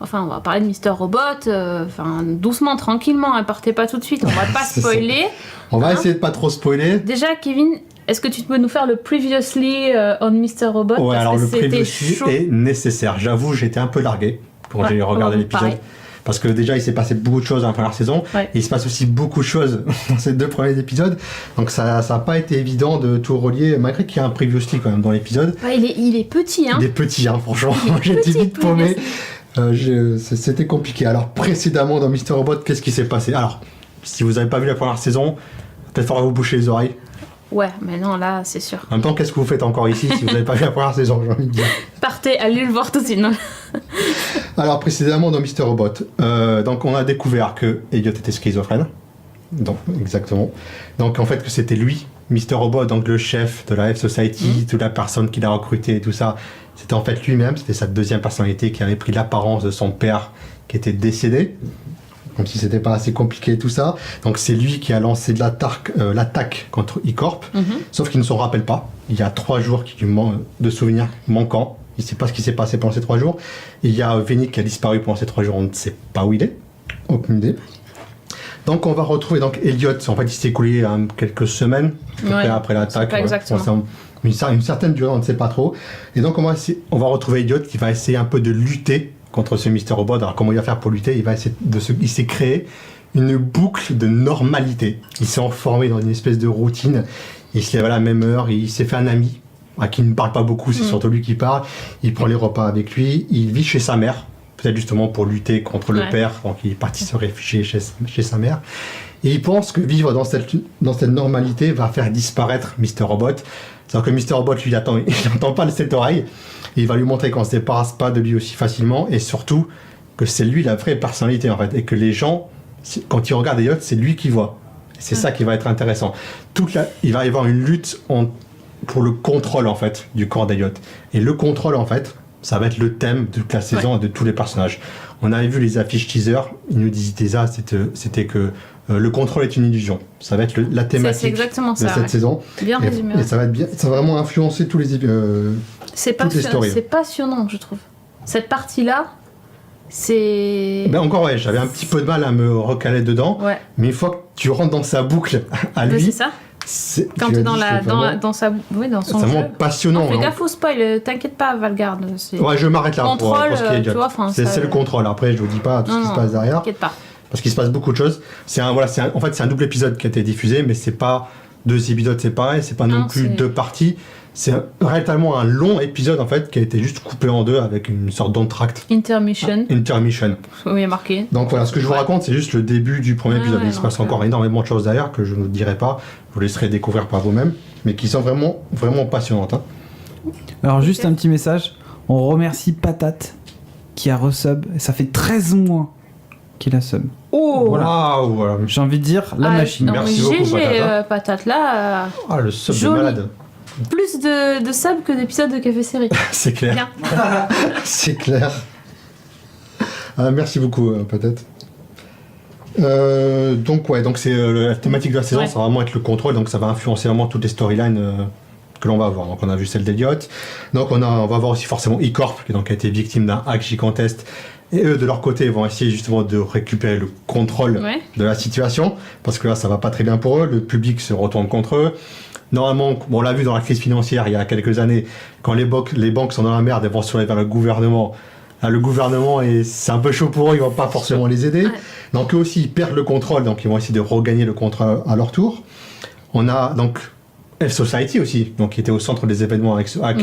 Speaker 2: Enfin, on va parler de Mr. Robot, enfin, doucement, tranquillement, hein, partez pas tout de suite, on va pas
Speaker 3: C'est ça.
Speaker 2: spoiler.
Speaker 3: On va
Speaker 2: Hein
Speaker 3: essayer de pas trop spoiler.
Speaker 2: Déjà, Kevin, Est-ce que tu peux nous faire le Previously on Mr. Robot?
Speaker 3: Ouais,
Speaker 2: Parce
Speaker 3: alors
Speaker 2: que
Speaker 3: le
Speaker 2: c'était
Speaker 3: previously
Speaker 2: chaud.
Speaker 3: est nécessaire. J'avoue, j'étais un peu largué quand j'ai regardé l'épisode.
Speaker 2: pareil.
Speaker 3: Parce que déjà, il s'est passé beaucoup de choses dans la première saison.
Speaker 2: Ouais.
Speaker 3: Et il se passe aussi beaucoup de choses dans ces 2 premiers épisodes. Donc ça n'a pas été évident de tout relier, malgré qu'il y a un previously quand même dans l'épisode.
Speaker 2: Ouais, il est petit, hein.
Speaker 3: Il est petit, hein, franchement.
Speaker 2: Il est
Speaker 3: J'étais
Speaker 2: petit,
Speaker 3: vite paumé. C'était compliqué. Alors précédemment dans Mr. Robot, qu'est-ce qui s'est passé? Alors, si vous n'avez pas vu la première saison, peut-être faudra vous boucher les oreilles.
Speaker 2: Ouais, mais non, là, c'est sûr.
Speaker 3: En même temps, qu'est-ce que vous faites encore ici si vous n'avez pas vu la première saison, j'ai envie de dire.
Speaker 2: Partez, allez le voir tout de suite. Non.
Speaker 3: Alors précédemment dans Mr. Robot, donc on a découvert que Elliot était schizophrène. Donc exactement. Donc en fait que c'était lui, Mr. Robot, donc le chef de la F Society, toute la personne qu'il a recrutée et tout ça. C'était en fait lui-même, c'était sa deuxième personnalité qui avait pris l'apparence de son père qui était décédé. Comme si c'était pas assez compliqué tout ça. Donc c'est lui qui a lancé de l'attaque contre E-Corp. Sauf qu'il ne s'en rappelle pas. Il y a 3 jours de souvenirs manquants. Il ne sait pas ce qui s'est passé pendant ces 3 jours. Il y a Venick qui a disparu pendant ces 3 jours. On ne sait pas où il est. Aucune idée. Donc on va retrouver donc Elliot. En fait, il s'est écoulé quelques semaines après l'attaque.
Speaker 2: Pas exactement.
Speaker 3: Une certaine durée, on ne sait pas trop. Et donc on va retrouver Elliot qui va essayer un peu de lutter contre ce Mr. Robot. Alors comment il va faire pour lutter? Il s'est créé une boucle de normalité. Il s'est enfermé dans une espèce de routine. Il se lève à la même heure. Il s'est fait un ami à qui il ne parle pas beaucoup. C'est surtout lui qui parle. Il prend les repas avec lui. Il vit chez sa mère. Peut-être justement pour lutter contre le père. Donc il est parti se réfugier chez sa mère. Et il pense que vivre dans cette normalité va faire disparaître Mr. Robot. C'est-à-dire que Mr. Robot, lui, il n'entend pas de cette oreille. Il va lui montrer qu'on ne se débarrasse pas de lui aussi facilement. Et surtout, que c'est lui la vraie personnalité, en fait. Et que les gens, quand ils regardent Elliot, c'est lui qui voit. Et c'est ça qui va être intéressant. Il va y avoir une lutte pour le contrôle, en fait, du corps d'Elliot. Et le contrôle, en fait, ça va être le thème de toute la saison et de tous les personnages. On avait vu les affiches teaser. Ils nous disaient ça, c'était que le contrôle est une illusion. Ça va être la thématique
Speaker 2: exactement
Speaker 3: de
Speaker 2: ça,
Speaker 3: cette saison.
Speaker 2: Bien résumé.
Speaker 3: Et ça va être bien. Ça va vraiment influencer tous les
Speaker 2: c'est passionnant, je trouve. Cette partie-là, c'est...
Speaker 3: Ben encore j'avais un petit peu de mal à me recaler dedans.
Speaker 2: Ouais.
Speaker 3: Mais une fois que tu rentres dans sa boucle à lui,
Speaker 2: c'est ça. Quand t'es dans son
Speaker 3: c'est vraiment
Speaker 2: jeu.
Speaker 3: passionnant.
Speaker 2: Fais gaffe au spoil, t'inquiète pas, Valgarde.
Speaker 3: Ouais, je m'arrête là
Speaker 2: contrôle,
Speaker 3: pour ce qui est Elliot. C'est le contrôle. Après, je vous dis pas tout ce qui se passe derrière.
Speaker 2: T'inquiète pas.
Speaker 3: Parce qu'il se passe beaucoup de choses. En fait, c'est un double épisode qui a été diffusé, mais c'est pas 2 épisodes séparés, c'est pas non plus 2 parties. C'est réellement un long épisode en fait qui a été juste coupé en 2 avec une sorte d'entracte.
Speaker 2: Intermission. Oui, il y a marqué.
Speaker 3: Donc voilà, ce que je vous raconte, c'est juste le début du premier épisode. Il se passe encore énormément de choses derrière que je ne vous dirai pas. Je vous laisserai découvrir par vous-même, mais qui sont vraiment, vraiment passionnantes. Hein.
Speaker 1: Alors juste un petit message. On remercie Patate qui a resub. Ça fait 13 mois qu'il a sub.
Speaker 2: Oh
Speaker 3: voilà.
Speaker 1: J'ai envie de dire la machine.
Speaker 2: Non,
Speaker 3: Merci beaucoup,
Speaker 2: GG, Patate là.
Speaker 3: Le sub
Speaker 2: joli.
Speaker 3: de malade.
Speaker 2: Plus de sub que d'épisodes de Café Série.
Speaker 3: C'est clair.
Speaker 2: Bien.
Speaker 3: C'est clair. Merci beaucoup, peut-être. Donc c'est la thématique de la saison, ça va vraiment être le contrôle, donc ça va influencer vraiment toutes les storylines que l'on va avoir. Donc on a vu celle d'Elliot, donc on va voir aussi forcément E-Corp qui a été victime d'un hack gigantesque. Et eux, de leur côté, vont essayer justement de récupérer le contrôle de la situation, parce que là, ça va pas très bien pour eux. Le public se retourne contre eux. Normalement, on l'a vu dans la crise financière il y a quelques années, quand les banques sont dans la merde, elles vont se tourner vers le gouvernement. Là, le gouvernement, c'est un peu chaud pour eux, ils vont pas forcément les aider. Ouais. Donc eux aussi, ils perdent le contrôle, donc ils vont essayer de regagner le contrôle à leur tour. On a donc F Society aussi, donc qui était au centre des événements avec ce hack.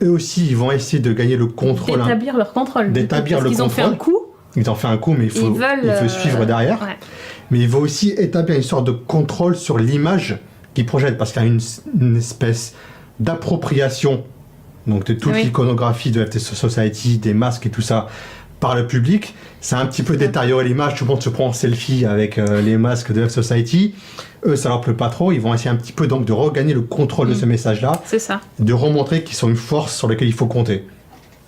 Speaker 3: Eux aussi, ils vont essayer de gagner le contrôle.
Speaker 2: D'établir leur contrôle.
Speaker 3: Ils
Speaker 2: ont fait un coup.
Speaker 3: Ils ont fait un coup, mais il faut suivre derrière. Ouais. Mais il va aussi établir une sorte de contrôle sur l'image qu'ils projettent, parce qu'il y a une espèce d'appropriation donc de toute l'iconographie de FT Society, des masques et tout ça, par le public. Ça a un petit peu détérioré l'image, tout le monde se prend en selfie avec les masques de F Society. Eux, ça leur plaît pas trop, ils vont essayer un petit peu donc de regagner le contrôle de ce message-là.
Speaker 2: C'est ça.
Speaker 3: De remontrer qu'ils sont une force sur laquelle il faut compter.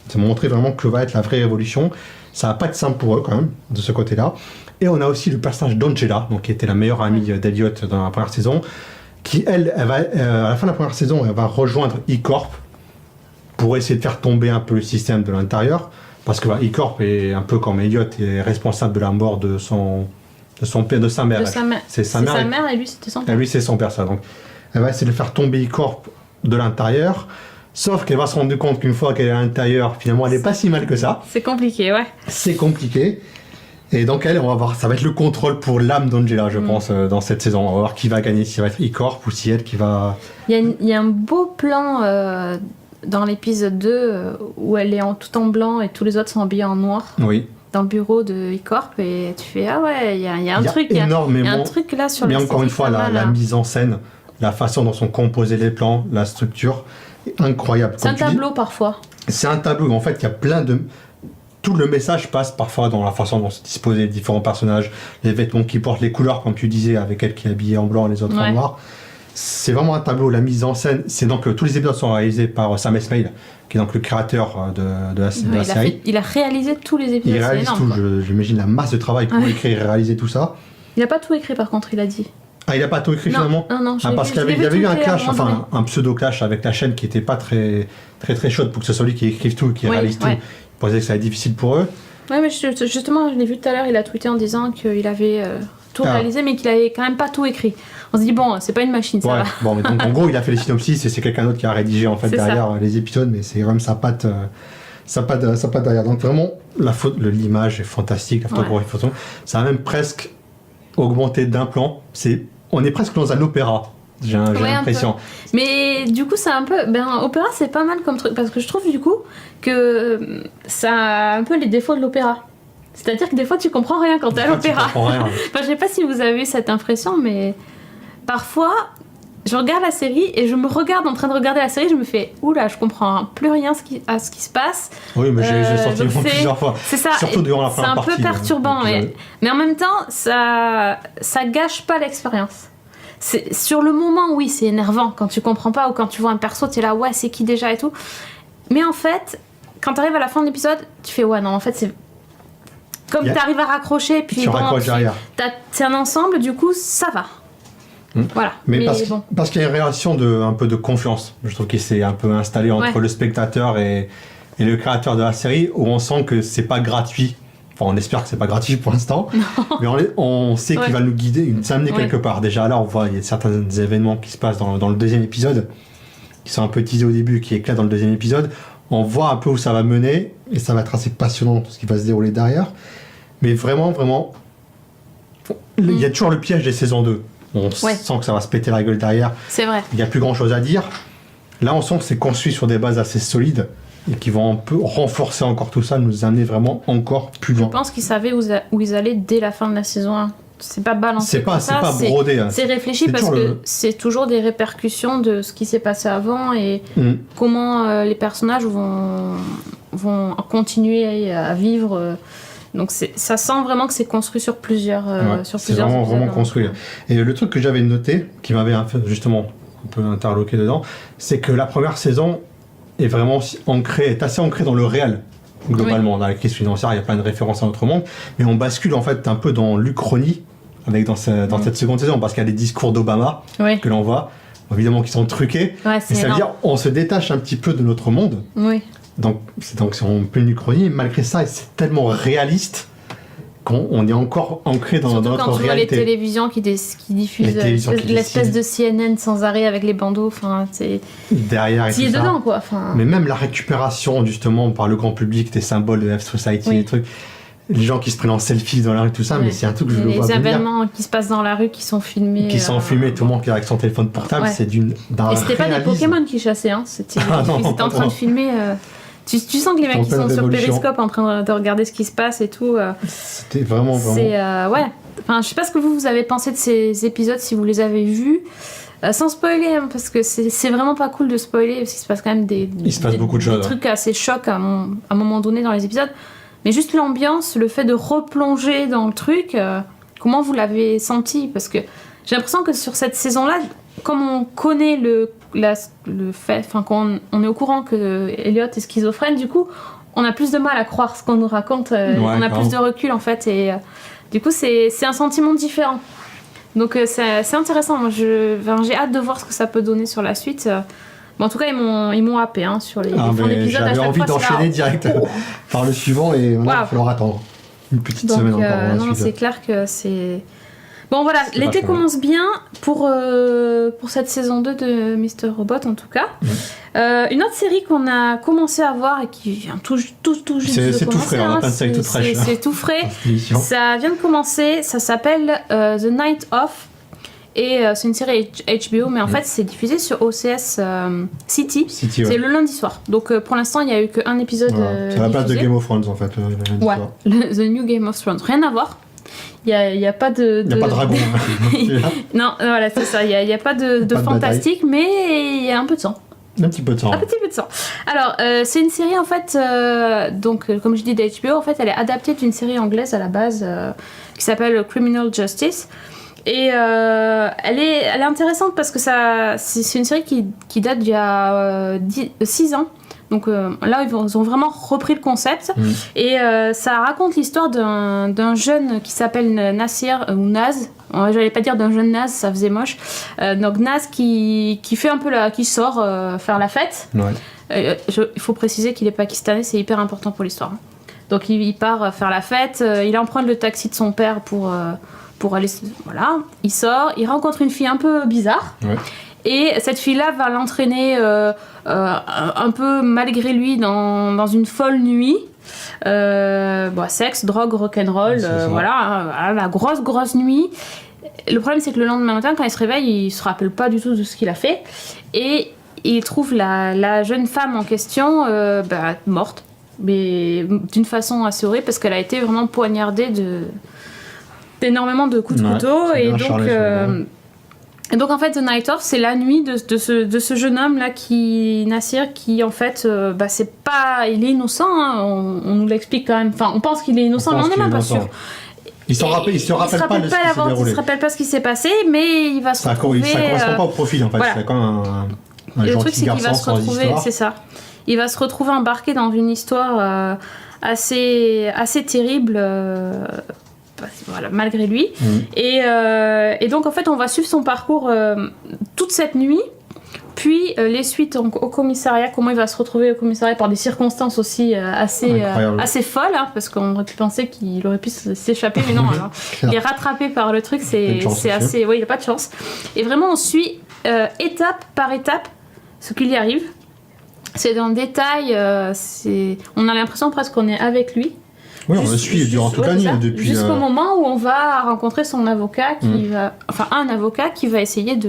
Speaker 3: C'est montrer vraiment que va être la vraie révolution. Ça va pas être simple pour eux quand même, de ce côté-là. Et on a aussi le personnage d'Angela, donc qui était la meilleure amie d'Elliot dans la première saison, qui elle va, à la fin de la première saison, elle va rejoindre E-Corp pour essayer de faire tomber un peu le système de l'intérieur, parce que E-Corp est un peu comme Elliot, est responsable de la mort de son père, de sa mère.
Speaker 2: C'est sa mère et lui c'était son père.
Speaker 3: Et lui c'est son père, ça. Donc Elle va essayer de faire tomber E-Corp de l'intérieur. Sauf qu'elle va se rendre compte qu'une fois qu'elle est à l'intérieur, finalement, elle n'est pas si mal que ça.
Speaker 2: C'est compliqué, ouais.
Speaker 3: C'est compliqué. Et donc elle, on va voir, ça va être le contrôle pour l'âme d'Angela, je pense, dans cette saison. On va voir qui va gagner, si ça va être E-Corp ou si elle qui va...
Speaker 2: Il y a un beau plan dans l'épisode 2 où elle est tout en blanc et tous les autres sont habillés en noir.
Speaker 3: Oui.
Speaker 2: Dans le bureau de E-Corp et tu fais ah ouais, il y a un truc. Il y a un truc là sur
Speaker 3: mais
Speaker 2: le
Speaker 3: encore une fois, la mise en scène, la façon dont sont composés les plans, la structure, est incroyable.
Speaker 2: C'est un tableau parfois.
Speaker 3: C'est un tableau, en fait, il y a plein de... Tout le message passe parfois dans la façon dont se disposent les différents personnages, les vêtements qu'ils portent, les couleurs, comme tu disais, avec elle qui est habillée en blanc et les autres en noir. C'est vraiment un tableau, la mise en scène. C'est donc tous les épisodes sont réalisés par Sam Esmail, qui est donc le créateur de la série.
Speaker 2: Il a réalisé tous les épisodes.
Speaker 3: Il réalise tout, j'imagine la masse de travail pour écrire et réaliser tout ça.
Speaker 2: Il n'a pas tout écrit par contre, il a dit.
Speaker 3: Ah, il n'a pas tout écrit finalement?
Speaker 2: Non,
Speaker 3: parce qu'il y avait eu un clash, enfin un pseudo-clash avec la chaîne qui n'était pas très chaude pour que ce soit lui qui écrive tout, qui réalise tout. Il pensait que ça allait être difficile pour eux.
Speaker 2: Ouais, mais justement, je l'ai vu tout à l'heure, il a tweeté en disant qu'il avait tout réalisé, mais qu'il avait quand même pas tout écrit. On se dit, bon, c'est pas une machine, ça va.
Speaker 3: Bon, mais donc en gros, il a fait les synopsis et c'est quelqu'un d'autre qui a rédigé en fait derrière les épisodes, mais c'est vraiment sa patte derrière. Donc vraiment, l'image est fantastique, la photographie photo. Ça a même presque augmenté d'un plan. On est presque dans un opéra. J'ai l'impression.
Speaker 2: Mais du coup, c'est un peu. Opéra, c'est pas mal comme truc. Parce que je trouve du coup que ça a un peu les défauts de l'opéra. C'est-à-dire que des fois, tu comprends rien quand t'es à l'opéra. Enfin, je sais pas si vous avez eu cette impression, mais parfois, je regarde la série et je me regarde en train de regarder la série. Je me fais oula, je comprends plus rien à ce qui se passe.
Speaker 3: Oui, mais j'ai sorti le fond plusieurs fois.
Speaker 2: C'est ça.
Speaker 3: Surtout durant la première partie.
Speaker 2: C'est un peu perturbant. Mais en même temps, ça gâche pas l'expérience. Sur le moment, oui, c'est énervant quand tu comprends pas ou quand tu vois un perso, t'es là, ouais, c'est qui déjà et tout. Mais en fait, quand t'arrives à la fin de l'épisode, tu fais, ouais, non, en fait, c'est. Comme t'arrives à raccrocher, puis c'est un ensemble, du coup, ça va. Voilà.
Speaker 3: Mais parce qu'il y a une relation un peu de confiance. Je trouve qu'il s'est un peu installé entre le spectateur et le créateur de la série, où on sent que c'est pas gratuit. Enfin, on espère que c'est pas gratuit pour l'instant, mais on sait qu'il va nous guider, nous amener quelque part. Déjà là, on voit il y a certains événements qui se passent dans le deuxième épisode, qui sont un peu teasés au début, qui éclatent dans le deuxième épisode. On voit un peu où ça va mener, et ça va être assez passionnant tout ce qui va se dérouler derrière. Mais vraiment, vraiment, il y a toujours le piège des saisons 2. On sent que ça va se péter la gueule derrière.
Speaker 2: C'est vrai.
Speaker 3: Il n'y a plus grand chose à dire. Là, on sent que c'est construit sur des bases assez solides. Et qui vont un peu renforcer encore tout ça, nous amener vraiment encore plus loin.
Speaker 2: Je pense qu'ils savaient où ils allaient dès la fin de la saison 1. C'est pas balancé.
Speaker 3: C'est pas brodé.
Speaker 2: C'est réfléchi parce que c'est toujours des répercussions de ce qui s'est passé avant et comment les personnages vont continuer à vivre. Donc ça sent vraiment que c'est construit sur plusieurs
Speaker 3: c'est vraiment construit. Et le truc que j'avais noté, qui m'avait justement un peu interloqué dedans, c'est que la première saison est vraiment est assez ancrée dans le réel, globalement. Dans la crise financière, il y a plein de références à notre monde, mais on bascule en fait un peu dans l'Uchronie dans cette seconde saison, parce qu'il y a des discours d'Obama que l'on voit, évidemment qui sont truqués, et ça veut dire on se détache un petit peu de notre monde. Donc c'est en pleine Uchronie, et malgré ça, c'est tellement réaliste qu'on est encore ancré dans notre réalité. Surtout quand tu vois les
Speaker 2: télévisions qui diffusent l'espèce de CNN sans arrêt avec les bandeaux, enfin c'est...
Speaker 3: Derrière et tout ça.
Speaker 2: Dedans, quoi. Enfin...
Speaker 3: Mais même la récupération, justement, par le grand public des symboles de F Society, les trucs, les gens qui se prennent en selfie dans la rue, tout ça, mais c'est un truc que je le vois venir.
Speaker 2: Les événements qui se passent dans la rue, qui sont filmés.
Speaker 3: Tout le monde qui est avec son téléphone portable, c'est d'un
Speaker 2: Et c'était pas des Pokémon qui chassaient, hein. C'était en train de filmer... Tu sens que les mecs qui sont sur Periscope en train de regarder ce qui se passe et tout.
Speaker 3: C'était vraiment.
Speaker 2: C'est Enfin, je sais pas ce que vous avez pensé de ces épisodes, si vous les avez vus. Sans spoiler, hein, parce que c'est vraiment pas cool de spoiler, parce qu'il se passe quand même
Speaker 3: beaucoup de choses,
Speaker 2: trucs assez chocs à un moment donné dans les épisodes. Mais juste l'ambiance, le fait de replonger dans le truc, comment vous l'avez senti? Parce que j'ai l'impression que sur cette saison-là, comme on connaît le fait, enfin qu'on est au courant que Elliot est schizophrène, du coup on a plus de mal à croire ce qu'on nous raconte, on a plus de recul en fait, et du coup c'est un sentiment différent. Donc c'est intéressant. Moi j'ai hâte de voir ce que ça peut donner sur la suite. Bon, en tout cas ils m'ont happé sur les fins d'épisode.
Speaker 3: J'avais envie d'enchaîner direct par le suivant, et maintenant il va falloir attendre une petite semaine encore.
Speaker 2: Non, c'est clair que c'est... Bon voilà,
Speaker 3: C'est
Speaker 2: l'été
Speaker 3: vachement
Speaker 2: commence bien pour cette saison 2 de Mr. Robot en tout cas. Une autre série qu'on a commencé à voir et qui vient tout juste de
Speaker 3: C'est tout
Speaker 2: commencer,
Speaker 3: frais, on a plein de séries toutes fraîches.
Speaker 2: c'est tout frais.
Speaker 3: Dans cette émission.
Speaker 2: Ça vient de commencer, ça s'appelle The Night Of. Et c'est une série HBO, mais en fait c'est diffusé sur OCS City.
Speaker 3: City, ouais.
Speaker 2: C'est le lundi soir. Donc pour l'instant il n'y a eu qu'un épisode.
Speaker 3: Voilà. C'est la place de
Speaker 2: diffusé.
Speaker 3: Game of Thrones en fait. Le lundi
Speaker 2: Ouais,
Speaker 3: soir.
Speaker 2: The New Game of Thrones. Rien à voir. Il n'y a pas de.
Speaker 3: Il n'y a pas de dragon. hein.
Speaker 2: Non, voilà, c'est ça. Il n'y a pas de
Speaker 3: Pas de
Speaker 2: fantastique, mais il y a un peu de sang.
Speaker 3: Un petit peu de sang.
Speaker 2: Un petit peu de sang. Alors, c'est une série en fait, donc comme je dis d'HBO, en fait, elle est adaptée d'une série anglaise à la base qui s'appelle Criminal Justice. Et elle est intéressante parce que c'est une série qui date d'il y a 6 ans. Donc là, ils ont vraiment repris le concept. Et ça raconte l'histoire d'un jeune qui s'appelle Nasir, ou Naz. J'allais pas dire d'un jeune Naz, ça faisait moche. Donc Naz qui fait un peu qui sort faire la fête.
Speaker 3: Ouais.
Speaker 2: Il faut préciser qu'il est pakistanais, c'est hyper important pour l'histoire. Donc il part faire la fête, il emprunte le taxi de son père pour aller... Voilà, il sort, il rencontre une fille un peu bizarre.
Speaker 3: Ouais.
Speaker 2: Et cette fille-là va l'entraîner un peu malgré lui dans une folle nuit. Sexe, drogue, rock'n'roll, voilà, la grosse nuit. Le problème, c'est que le lendemain matin, quand il se réveille, il se rappelle pas du tout de ce qu'il a fait. Et il trouve la jeune femme en question morte. Mais d'une façon assez horrible, parce qu'elle a été vraiment poignardée d'énormément de coups de couteau. Et donc en fait The Night Of, c'est la nuit de ce jeune homme là Nasir, qui en fait c'est pas, il est innocent, hein, on nous l'explique quand même, enfin on pense qu'il est innocent, mais on n'est même pas sûr.
Speaker 3: Il se rappelle pas de ce qui s'est déroulé.
Speaker 2: Il se rappelle pas ce qui s'est passé, mais il va se retrouver...
Speaker 3: Ça correspond pas au profil en fait,
Speaker 2: voilà.
Speaker 3: c'est quand même un
Speaker 2: le
Speaker 3: gentil
Speaker 2: truc c'est qu'il va
Speaker 3: garçon
Speaker 2: se
Speaker 3: sans
Speaker 2: retrouver,
Speaker 3: histoire.
Speaker 2: c'est ça. Il va se retrouver embarqué dans une histoire assez terrible. Voilà, malgré lui. Et donc en fait on va suivre son parcours toute cette nuit, puis les suites donc, au commissariat, comment il va se retrouver au commissariat par des circonstances aussi assez folles, hein, parce qu'on aurait pu penser qu'il aurait pu s'échapper, mais non, alors, il est rattrapé par le truc, c'est assez... Oui, il n'a pas de chance. Et vraiment on suit étape par étape ce qu'il y arrive. C'est dans le détail, on a l'impression presque qu'on est avec lui.
Speaker 3: Oui, on le suit durant toute la nuit depuis.
Speaker 2: Jusqu'au moment où on va rencontrer son avocat, un avocat qui va essayer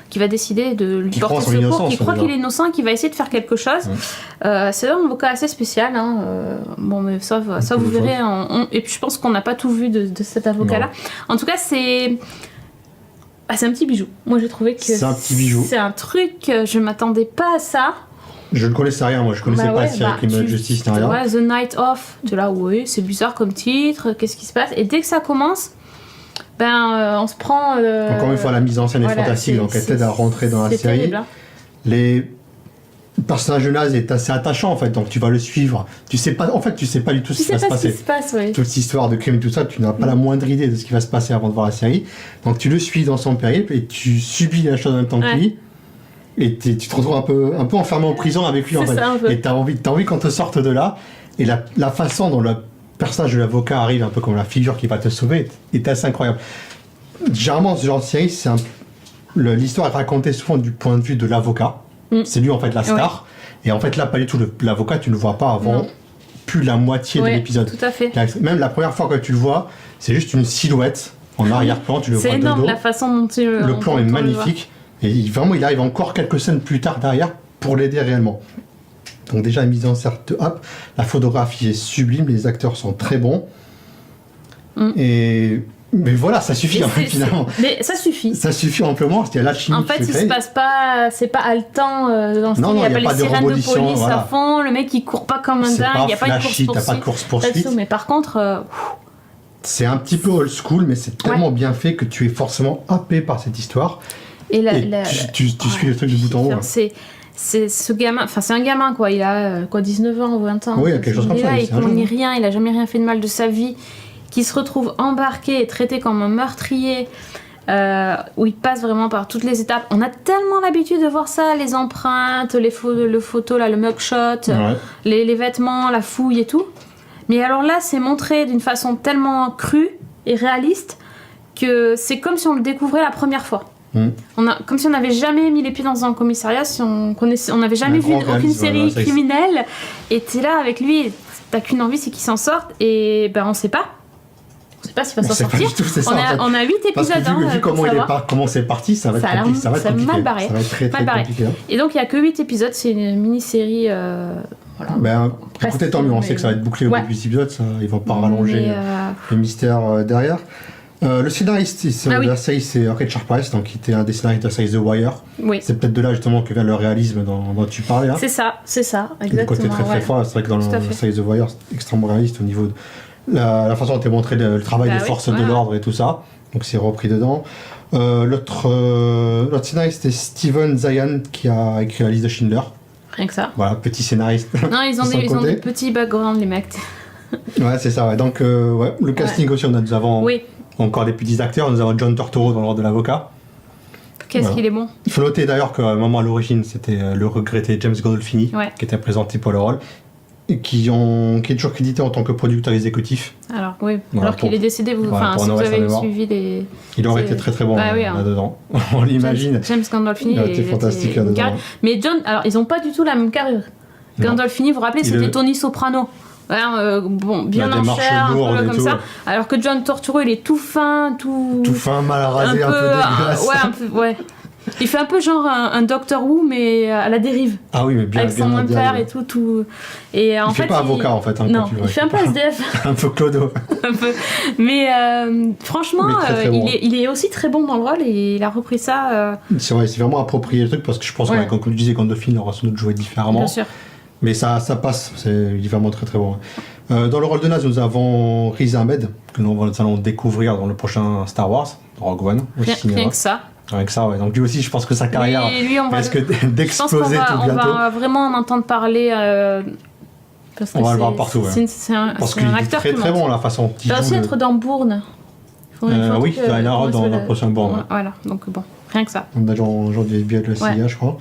Speaker 2: qui va décider de lui porter secours, qui croit qu'il est innocent et qui va essayer de faire quelque chose. C'est un avocat assez spécial, hein. Bon, mais ça vous verrez. Et puis je pense qu'on n'a pas tout vu de cet avocat-là. En tout cas, c'est un petit bijou. Moi, j'ai trouvé que
Speaker 3: c'est un petit bijou.
Speaker 2: C'est un truc, je m'attendais pas à ça.
Speaker 3: Je ne connaissais rien, moi je connaissais pas la série Criminal Justice, ni rien.
Speaker 2: Ouais, The Night Of, tu es là, oui, c'est bizarre comme titre, qu'est-ce qui se passe? Et dès que ça commence, on se prend.
Speaker 3: Encore une fois, la mise en scène est fantastique, donc elle t'aide à rentrer dans la série.
Speaker 2: Terrible, hein.
Speaker 3: Les personnages de Naz est assez attachant en fait, donc tu vas le suivre. Tu sais pas du tout ce qui va se passer. Toute cette histoire de crime et tout ça, tu n'as pas la moindre idée de ce qui va se passer avant de voir la série. Donc tu le suis dans son périple et tu subis la chose en même temps que lui. Et tu te retrouves un peu enfermé en prison avec lui en fait. Et t'as envie qu'on te sorte de là. Et la façon dont le personnage de l'avocat arrive, un peu comme la figure qui va te sauver, est assez incroyable. Généralement, ce genre de série, l'histoire est racontée souvent du point de vue de l'avocat. C'est lui en fait la star. Et en fait là, pas du tout. L'avocat, tu ne le vois pas avant plus la moitié de l'épisode.
Speaker 2: Tout à fait.
Speaker 3: Même la première fois que tu le vois, c'est juste une silhouette en arrière-plan. Tu le vois de dos.
Speaker 2: C'est énorme la façon dont
Speaker 3: le plan est magnifique. Et vraiment, il arrive encore quelques scènes plus tard derrière pour l'aider réellement. Donc déjà, la mise en scène up, la photographie est sublime, les acteurs sont très bons. Mais voilà, ça suffit en fait finalement.
Speaker 2: Mais ça suffit.
Speaker 3: Ça suffit amplement, c'est l'alchimie.
Speaker 2: En fait, il se passe pas, c'est pas haletant dans ce
Speaker 3: non,
Speaker 2: il n'y a
Speaker 3: pas
Speaker 2: les sirènes de police
Speaker 3: à
Speaker 2: fond, le mec il court pas comme un dingue, il n'y a pas de
Speaker 3: course-poursuite.
Speaker 2: Mais par contre...
Speaker 3: c'est un petit peu old school, mais c'est tellement bien fait que tu es forcément happé par cette histoire. Et tu suis le truc de bout en haut.
Speaker 2: C'est ce gamin, enfin c'est un gamin quoi, il a 19 ans ou 20 ans.
Speaker 3: Oui, il y a quelque chose comme ça.
Speaker 2: Il connaît rien, il a jamais rien fait de mal de sa vie, qui se retrouve embarqué et traité comme un meurtrier, où il passe vraiment par toutes les étapes. On a tellement l'habitude de voir ça, les empreintes, le photo là, le mugshot, les vêtements, la fouille et tout. Mais alors là, c'est montré d'une façon tellement crue et réaliste que c'est comme si on le découvrait la première fois. Comme si on n'avait jamais mis les pieds dans un commissariat, si on n'avait jamais vu aucune série criminelle, et t'es là avec lui, et t'as qu'une envie, c'est qu'il s'en sorte, et ben on sait pas. On sait pas s'il va s'en sortir. On a 8 épisodes.
Speaker 3: Parce que vu comment c'est parti, ça va être compliqué. Ça va être
Speaker 2: mal barré.
Speaker 3: Ça va être très compliqué. Hein.
Speaker 2: Et donc il y a que 8 épisodes, c'est une mini-série. Voilà.
Speaker 3: Ben, écoutez, tant mieux, on sait que ça va être bouclé au bout de 8 épisodes, ils vont pas rallonger le mystère derrière. Le scénariste de la série, c'est Richard Price, donc, qui était un des scénaristes de la série The Wire.
Speaker 2: Oui.
Speaker 3: C'est peut-être de là justement que vient le réalisme dont tu parlais. Hein.
Speaker 2: C'est ça, exactement.
Speaker 3: Le côté très fort, c'est vrai que dans la série The Wire, c'est extrêmement réaliste au niveau de la façon dont est montré le travail des forces de l'ordre et tout ça. Donc c'est repris dedans. L'autre scénariste, c'est Steven Zayan, qui a écrit la liste de Schindler.
Speaker 2: Rien que ça.
Speaker 3: Voilà, petit scénariste.
Speaker 2: Non, ils ont des petits backgrounds, les mecs.
Speaker 3: Ouais, c'est ça. Ouais. Donc, le casting aussi, nous avons encore des petits acteurs. Nous avons John Turturro dans le rôle de l'avocat.
Speaker 2: Qu'est-ce qu'il est bon.
Speaker 3: Il faut noter d'ailleurs qu'à un moment à l'origine, c'était le regretté James Gandolfini qui était présenté pour le rôle. Et qui est toujours crédité en tant que producteur exécutif.
Speaker 2: Alors, alors qu'il est décédé, si vous avez suivi les...
Speaker 3: Il aurait été très très bon là-dedans. On l'imagine.
Speaker 2: James Gandolfini
Speaker 3: était fantastique là-dedans.
Speaker 2: Mais John, alors ils n'ont pas du tout la même carrure. Gandolfini, vous vous rappelez, c'était Tony Soprano. Bien en chair, un peu comme ça. Alors que John Turturro, il est tout fin, tout fin, mal rasé, un peu dégueulasse. Il fait un peu genre un Doctor Who, mais à la dérive.
Speaker 3: Ah oui, mais bien.
Speaker 2: Avec son impère et tout. Et
Speaker 3: il fait pas avocat en fait.
Speaker 2: Non, il fait un peu SDF.
Speaker 3: Un peu clodo.
Speaker 2: Un peu. Mais franchement, il est aussi très bon dans le rôle et il a repris ça.
Speaker 3: C'est vrai, c'est vraiment approprié le truc parce que je pense que comme tu disais, Gandolfini aura sans doute joué différemment.
Speaker 2: Bien sûr.
Speaker 3: Mais ça passe, il est vraiment très très bon. Dans le rôle de Naz, nous avons Riz Ahmed, que nous allons découvrir dans le prochain Star Wars, Rogue One.
Speaker 2: Rien que ça.
Speaker 3: Avec ça, donc lui aussi, je pense que sa carrière risque d'exploser tout bientôt.
Speaker 2: On va vraiment en entendre parler. Parce que
Speaker 3: on va le voir partout.
Speaker 2: C'est un acteur
Speaker 3: très très bon la façon dont
Speaker 2: il va aussi être dans Bourne.
Speaker 3: Oui, il va y avoir dans la prochaine Bourne.
Speaker 2: Voilà, donc bon, rien que ça.
Speaker 3: On a genre du FBI de la CIA, je crois.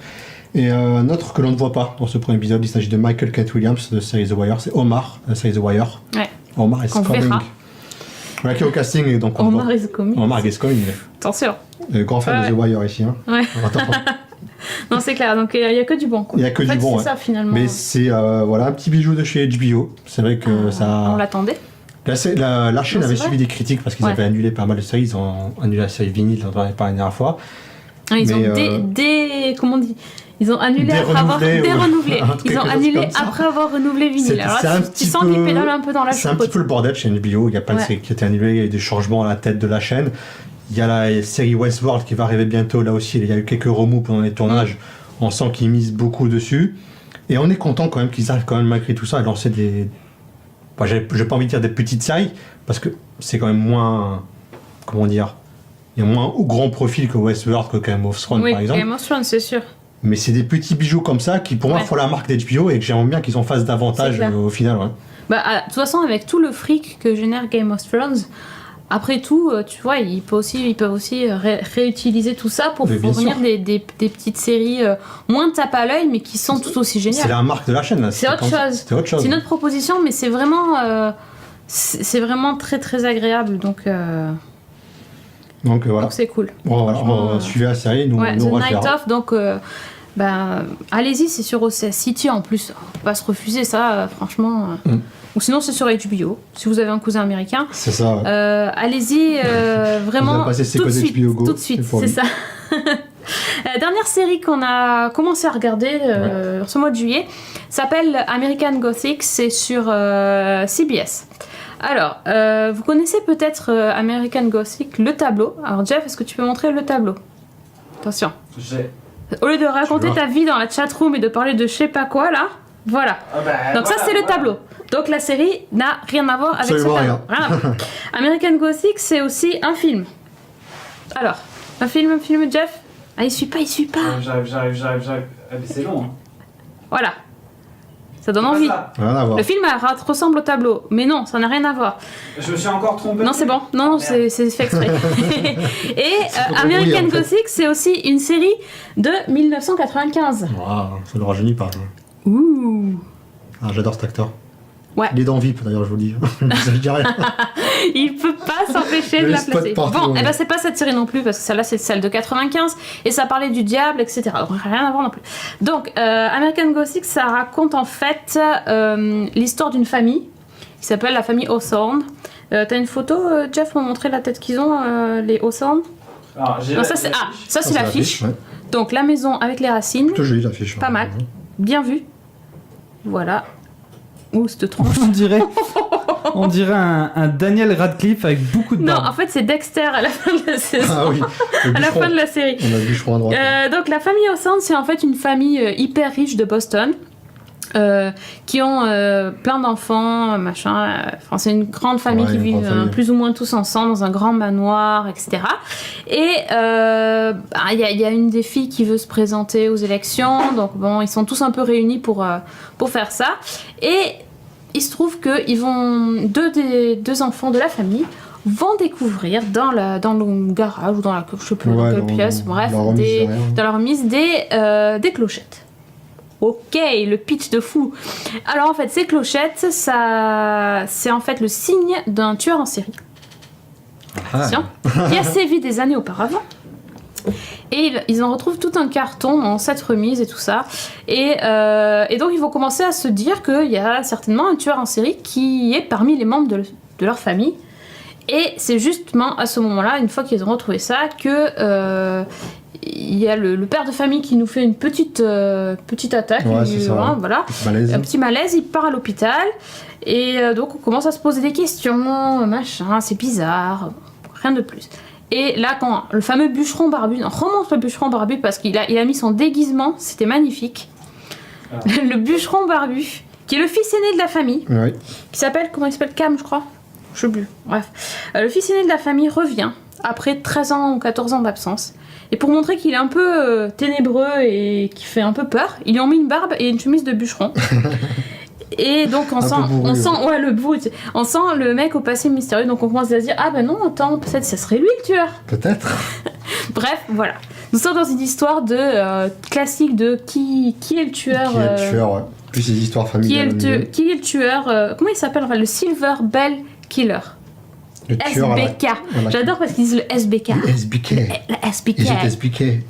Speaker 3: Et un autre que l'on ne voit pas dans ce premier épisode, il s'agit de Michael Kent Williams de la série The Wire. C'est Omar de la série The Wire. Omar is coming. Voilà qui est au casting et donc
Speaker 2: Omar is coming.
Speaker 3: Omar is coming.
Speaker 2: Attention.
Speaker 3: Grand fan de The Wire ici. Hein.
Speaker 2: Ouais. Non, c'est clair. Donc il n'y a que du bon.
Speaker 3: Il n'y a que du bon.
Speaker 2: C'est ça finalement.
Speaker 3: Mais c'est un petit bijou de chez HBO. C'est vrai que ça.
Speaker 2: On l'attendait.
Speaker 3: La chaîne avait subi des critiques parce qu'ils avaient annulé pas mal de séries. Ils ont annulé la série Vinyl, dont on avait parlé la dernière fois.
Speaker 2: Ils ont comment on dit, ils ont annulé après avoir dérenouvelé. Ils ont annulé après avoir renouvelé Vinyl. Alors là, tu sens qu'ils pédalent un peu dans la choucroute.
Speaker 3: C'est un petit peu le bordel chez HBO. Il y a plein de séries qui étaient annulées. Il y a eu des changements à la tête de la chaîne. Il y a la série Westworld qui va arriver bientôt. Là aussi, il y a eu quelques remous pendant les tournages. On sent qu'ils misent beaucoup dessus. Et on est content quand même qu'ils arrivent quand même malgré tout ça à lancer des... j'ai pas envie de dire des petites séries parce que c'est quand même moins... Comment dire, il y a moins grand profil que Westworld, que Game of Thrones par exemple.
Speaker 2: Game of Thrones, c'est sûr.
Speaker 3: Mais c'est des petits bijoux comme ça qui pour moi font la marque d'HBO et que j'aimerais bien qu'ils en fassent davantage au final.
Speaker 2: De toute façon, avec tout le fric que génère Game of Thrones, après tout, tu vois, ils peuvent aussi réutiliser tout ça pour fournir des petites séries moins tape à l'œil, mais qui sont tout aussi géniales.
Speaker 3: C'est la marque de la chaîne. Là.
Speaker 2: C'est autre chose. C'est une autre proposition, mais c'est vraiment très très agréable. Donc voilà. Donc c'est cool.
Speaker 3: On suivez la série, nous
Speaker 2: The Night Of, donc allez-y, c'est sur OCS City en plus. On peut pas se refuser ça, franchement. Ou sinon c'est sur HBO, si vous avez un cousin américain.
Speaker 3: C'est ça.
Speaker 2: Allez-y, vraiment tout de suite, c'est ça. La dernière série qu'on a commencé à regarder ce mois de juillet s'appelle American Gothic, c'est sur CBS. Alors, vous connaissez peut-être American Gothic, le tableau. Alors Jeff, est-ce que tu peux montrer le tableau? Attention. Au lieu de raconter ta vie dans la chatroom et de parler de je sais pas quoi là, voilà. Donc ça c'est le tableau. Donc la série n'a rien à voir avec ce tableau. Rien à voir. American Gothic, c'est aussi un film. Alors, un film Jeff. Ah, il suit pas.
Speaker 4: J'arrive. Ah, mais c'est long. Hein.
Speaker 2: Voilà. Ça donne envie.
Speaker 3: Rien à voir.
Speaker 2: Le film ressemble au tableau, mais non, ça n'a rien à voir.
Speaker 4: Je me suis encore trompé.
Speaker 2: Non, c'est bon. Non, c'est fait exprès. Et American Gothic, c'est aussi une série de 1995.
Speaker 3: Wow, ça ne rajeunit pas.
Speaker 2: Ouh.
Speaker 3: Ah, j'adore cet acteur.
Speaker 2: Ouais.
Speaker 3: Il est dans VIP d'ailleurs, je vous le dis. Je dis rien.
Speaker 2: Il peut pas s'empêcher de
Speaker 3: Le
Speaker 2: la
Speaker 3: spot
Speaker 2: placer.
Speaker 3: partout,
Speaker 2: Bon,
Speaker 3: ouais.
Speaker 2: et ben c'est pas cette série non plus, parce que celle-là c'est celle de 95, et ça parlait du diable, etc. Donc rien à voir non plus. Donc, American Gothic, ça raconte en fait l'histoire d'une famille qui s'appelle la famille Hawthorne. T'as une photo, Jeff, pour montrer la tête qu'ils ont, les Hawthorne?
Speaker 4: Alors, j'ai
Speaker 2: Non,
Speaker 4: la-
Speaker 2: ça c'est
Speaker 3: Ça,
Speaker 2: l'affiche.
Speaker 3: ouais.
Speaker 2: Donc la maison avec les racines,
Speaker 3: Plutôt joli l'affiche.
Speaker 2: pas mal, bien vu. Voilà. Ouh, cette tronche.
Speaker 1: On dirait un Daniel Radcliffe avec beaucoup de
Speaker 2: Non,
Speaker 1: barbe.
Speaker 2: en fait c'est Dexter à la fin de la saison.
Speaker 3: Ah oui, le
Speaker 2: À la
Speaker 3: bûcheron.
Speaker 2: fin de la série.
Speaker 3: On a le bûcheron à droite.
Speaker 2: Donc la famille Hawthorne, c'est en fait une famille hyper riche de Boston. Qui ont plein d'enfants, machin. Enfin, c'est une grande famille
Speaker 3: Ouais,
Speaker 2: qui
Speaker 3: une
Speaker 2: vit
Speaker 3: grande famille.
Speaker 2: plus ou moins tous ensemble dans un grand manoir, etc. Et il y a une des filles qui veut se présenter aux élections, donc bon, ils sont tous un peu réunis pour faire ça. Et il se trouve que deux enfants de la famille vont découvrir dans le garage ou dans la, je sais plus dans quelle pièce, bref,
Speaker 3: la remise derrière.
Speaker 2: dans la remise des clochettes. Ok, le pitch de fou. Alors en fait, ces clochettes, ça, c'est en fait le signe d'un tueur en série. Attention, qui a sévi des années auparavant. Et ils en retrouvent tout un carton dans cette remise et tout ça. Et donc ils vont commencer à se dire qu'il y a certainement un tueur en série qui est parmi les membres de leur famille. Et c'est justement à ce moment-là, une fois qu'ils ont retrouvé ça, que il y a le père de famille qui nous fait une petite attaque.
Speaker 3: Ouais, c'est ça, ouais.
Speaker 2: Voilà.
Speaker 3: Malaise.
Speaker 2: Un petit malaise, il part à l'hôpital. Et donc on commence à se poser des questions, machin, c'est bizarre, rien de plus. Et là, quand le fameux bûcheron barbu, on remonte le bûcheron barbu parce qu'il a mis son déguisement, c'était magnifique.
Speaker 4: Ah.
Speaker 2: Le bûcheron barbu, qui est le fils aîné de la famille,
Speaker 3: Oui.
Speaker 2: qui s'appelle, comment il s'appelle, Cam, je crois. Je sais plus, bref. Le fils aîné de la famille revient après 13 ans ou 14 ans d'absence. Et pour montrer qu'il est un peu ténébreux et qu'il fait un peu peur, ils lui ont mis une barbe et une chemise de bûcheron. Et donc on sent ouais, le bout, on sent le mec au passé mystérieux, donc on commence à se dire ah ben non attends, peut-être ça serait lui le tueur.
Speaker 3: Peut-être.
Speaker 2: Bref, voilà. Nous sommes dans une histoire de classique de qui est le tueur.
Speaker 3: Qui est le tueur, ouais. Plus ces histoires familiales.
Speaker 2: Qui est le tueur comment il s'appelle, enfin, le Silver Bell Killer.
Speaker 3: Le tueur à la-
Speaker 2: SBK.
Speaker 3: à la-
Speaker 2: J'adore parce qu'ils disent le SBK.
Speaker 3: Le SBK.
Speaker 2: La SBK.
Speaker 3: Ils étaient expliqués.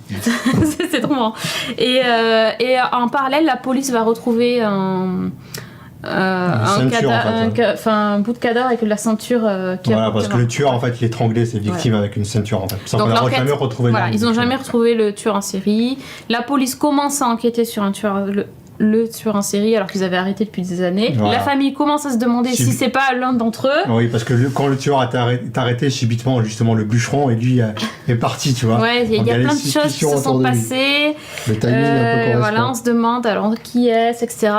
Speaker 2: C'est trop marrant. Et en parallèle, la police va retrouver un
Speaker 3: ceinture, en fait,
Speaker 2: un bout de cadavre avec de la ceinture qui
Speaker 3: Voilà,
Speaker 2: a
Speaker 3: parce que le tueur, en fait, il étranglait ses victimes avec une ceinture, en fait. Sans
Speaker 2: Donc
Speaker 3: qu'on n'a
Speaker 2: l'enquête-
Speaker 3: jamais retrouvé
Speaker 2: Voilà,
Speaker 3: l'arme
Speaker 2: ils n'ont
Speaker 3: du tueur.
Speaker 2: jamais retrouvé le tueur en série. La police commence à enquêter sur un tueur, le tueur en série alors qu'ils avaient arrêté depuis des années.
Speaker 3: Voilà.
Speaker 2: La famille commence à se demander si c'est pas l'un d'entre eux.
Speaker 3: Oui, parce que quand le tueur est arrêté, subitement, justement, le bûcheron, et lui est parti, tu vois.
Speaker 2: Ouais, il
Speaker 3: Donc,
Speaker 2: y a
Speaker 3: les
Speaker 2: plein de choses qui
Speaker 3: suspicions
Speaker 2: se sont
Speaker 3: autour de lui.
Speaker 2: passées.
Speaker 3: Le timing un peu correspond.
Speaker 2: Voilà, on se demande alors qui est-ce, etc.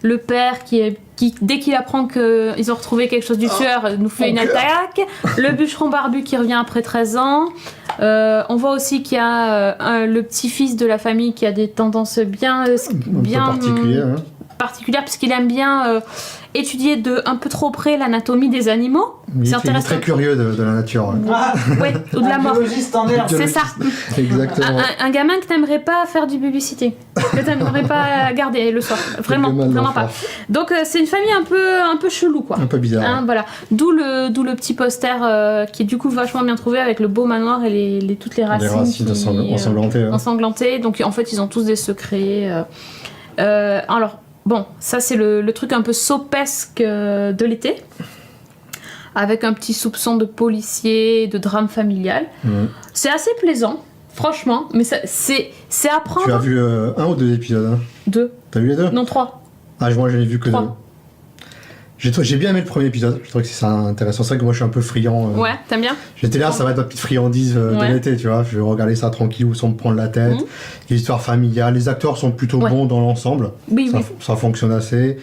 Speaker 2: Le père qui dès qu'il apprend qu'ils ont retrouvé quelque chose du tueur, nous fait une attaque. Le bûcheron barbu qui revient après 13 ans. On voit aussi qu'il y a le petit-fils de la famille qui a des tendances bien
Speaker 3: Un peu particulier, hein.
Speaker 2: particulières puisqu'il aime bien étudier de un peu trop près l'anatomie des animaux.
Speaker 3: Il
Speaker 2: C'est
Speaker 3: est
Speaker 2: intéressant.
Speaker 3: très curieux de la nature. Ouais.
Speaker 4: Ah,
Speaker 2: Ouais, ou de la
Speaker 4: un
Speaker 2: mort.
Speaker 4: biologiste en herbe.
Speaker 2: C'est ça.
Speaker 3: Exactement.
Speaker 2: Un gamin que t'aimerais pas faire du babysitting, que t'aimerais pas garder le soir, vraiment,
Speaker 3: Le gamin de
Speaker 2: vraiment pas.
Speaker 3: l'enfer.
Speaker 2: Donc c'est une famille un peu chelou quoi.
Speaker 3: Un peu bizarre.
Speaker 2: Hein, voilà. D'où le petit poster qui est du coup vachement bien trouvé avec le beau manoir et toutes les racines.
Speaker 3: Les racines ensanglantées.
Speaker 2: ensanglantées. Donc en fait ils ont tous des secrets. Alors bon, ça c'est le truc un peu sopesque de l'été. Avec un petit soupçon de policier, de drame familial.
Speaker 3: Mhm.
Speaker 2: C'est assez plaisant, franchement, mais c'est à prendre.
Speaker 3: Tu as vu un ou deux épisodes, hein?
Speaker 2: 2,
Speaker 3: T'as vu les deux?
Speaker 2: non 3.
Speaker 3: Ah, moi j'en ai vu que
Speaker 2: 3.
Speaker 3: deux. J'ai bien aimé le premier épisode, je trouvais que c'est intéressant. C'est vrai que moi je suis un peu friand.
Speaker 2: Ouais, t'aimes bien?
Speaker 3: J'étais là, ça va être ma petite friandise de
Speaker 2: Ouais.
Speaker 3: l'été, tu vois. Je vais regarder ça tranquille sans me prendre la tête.
Speaker 2: Mhm.
Speaker 3: L'histoire familiale, les acteurs sont plutôt
Speaker 2: Ouais.
Speaker 3: bons dans l'ensemble.
Speaker 2: Oui, oui.
Speaker 3: Ça fonctionne assez.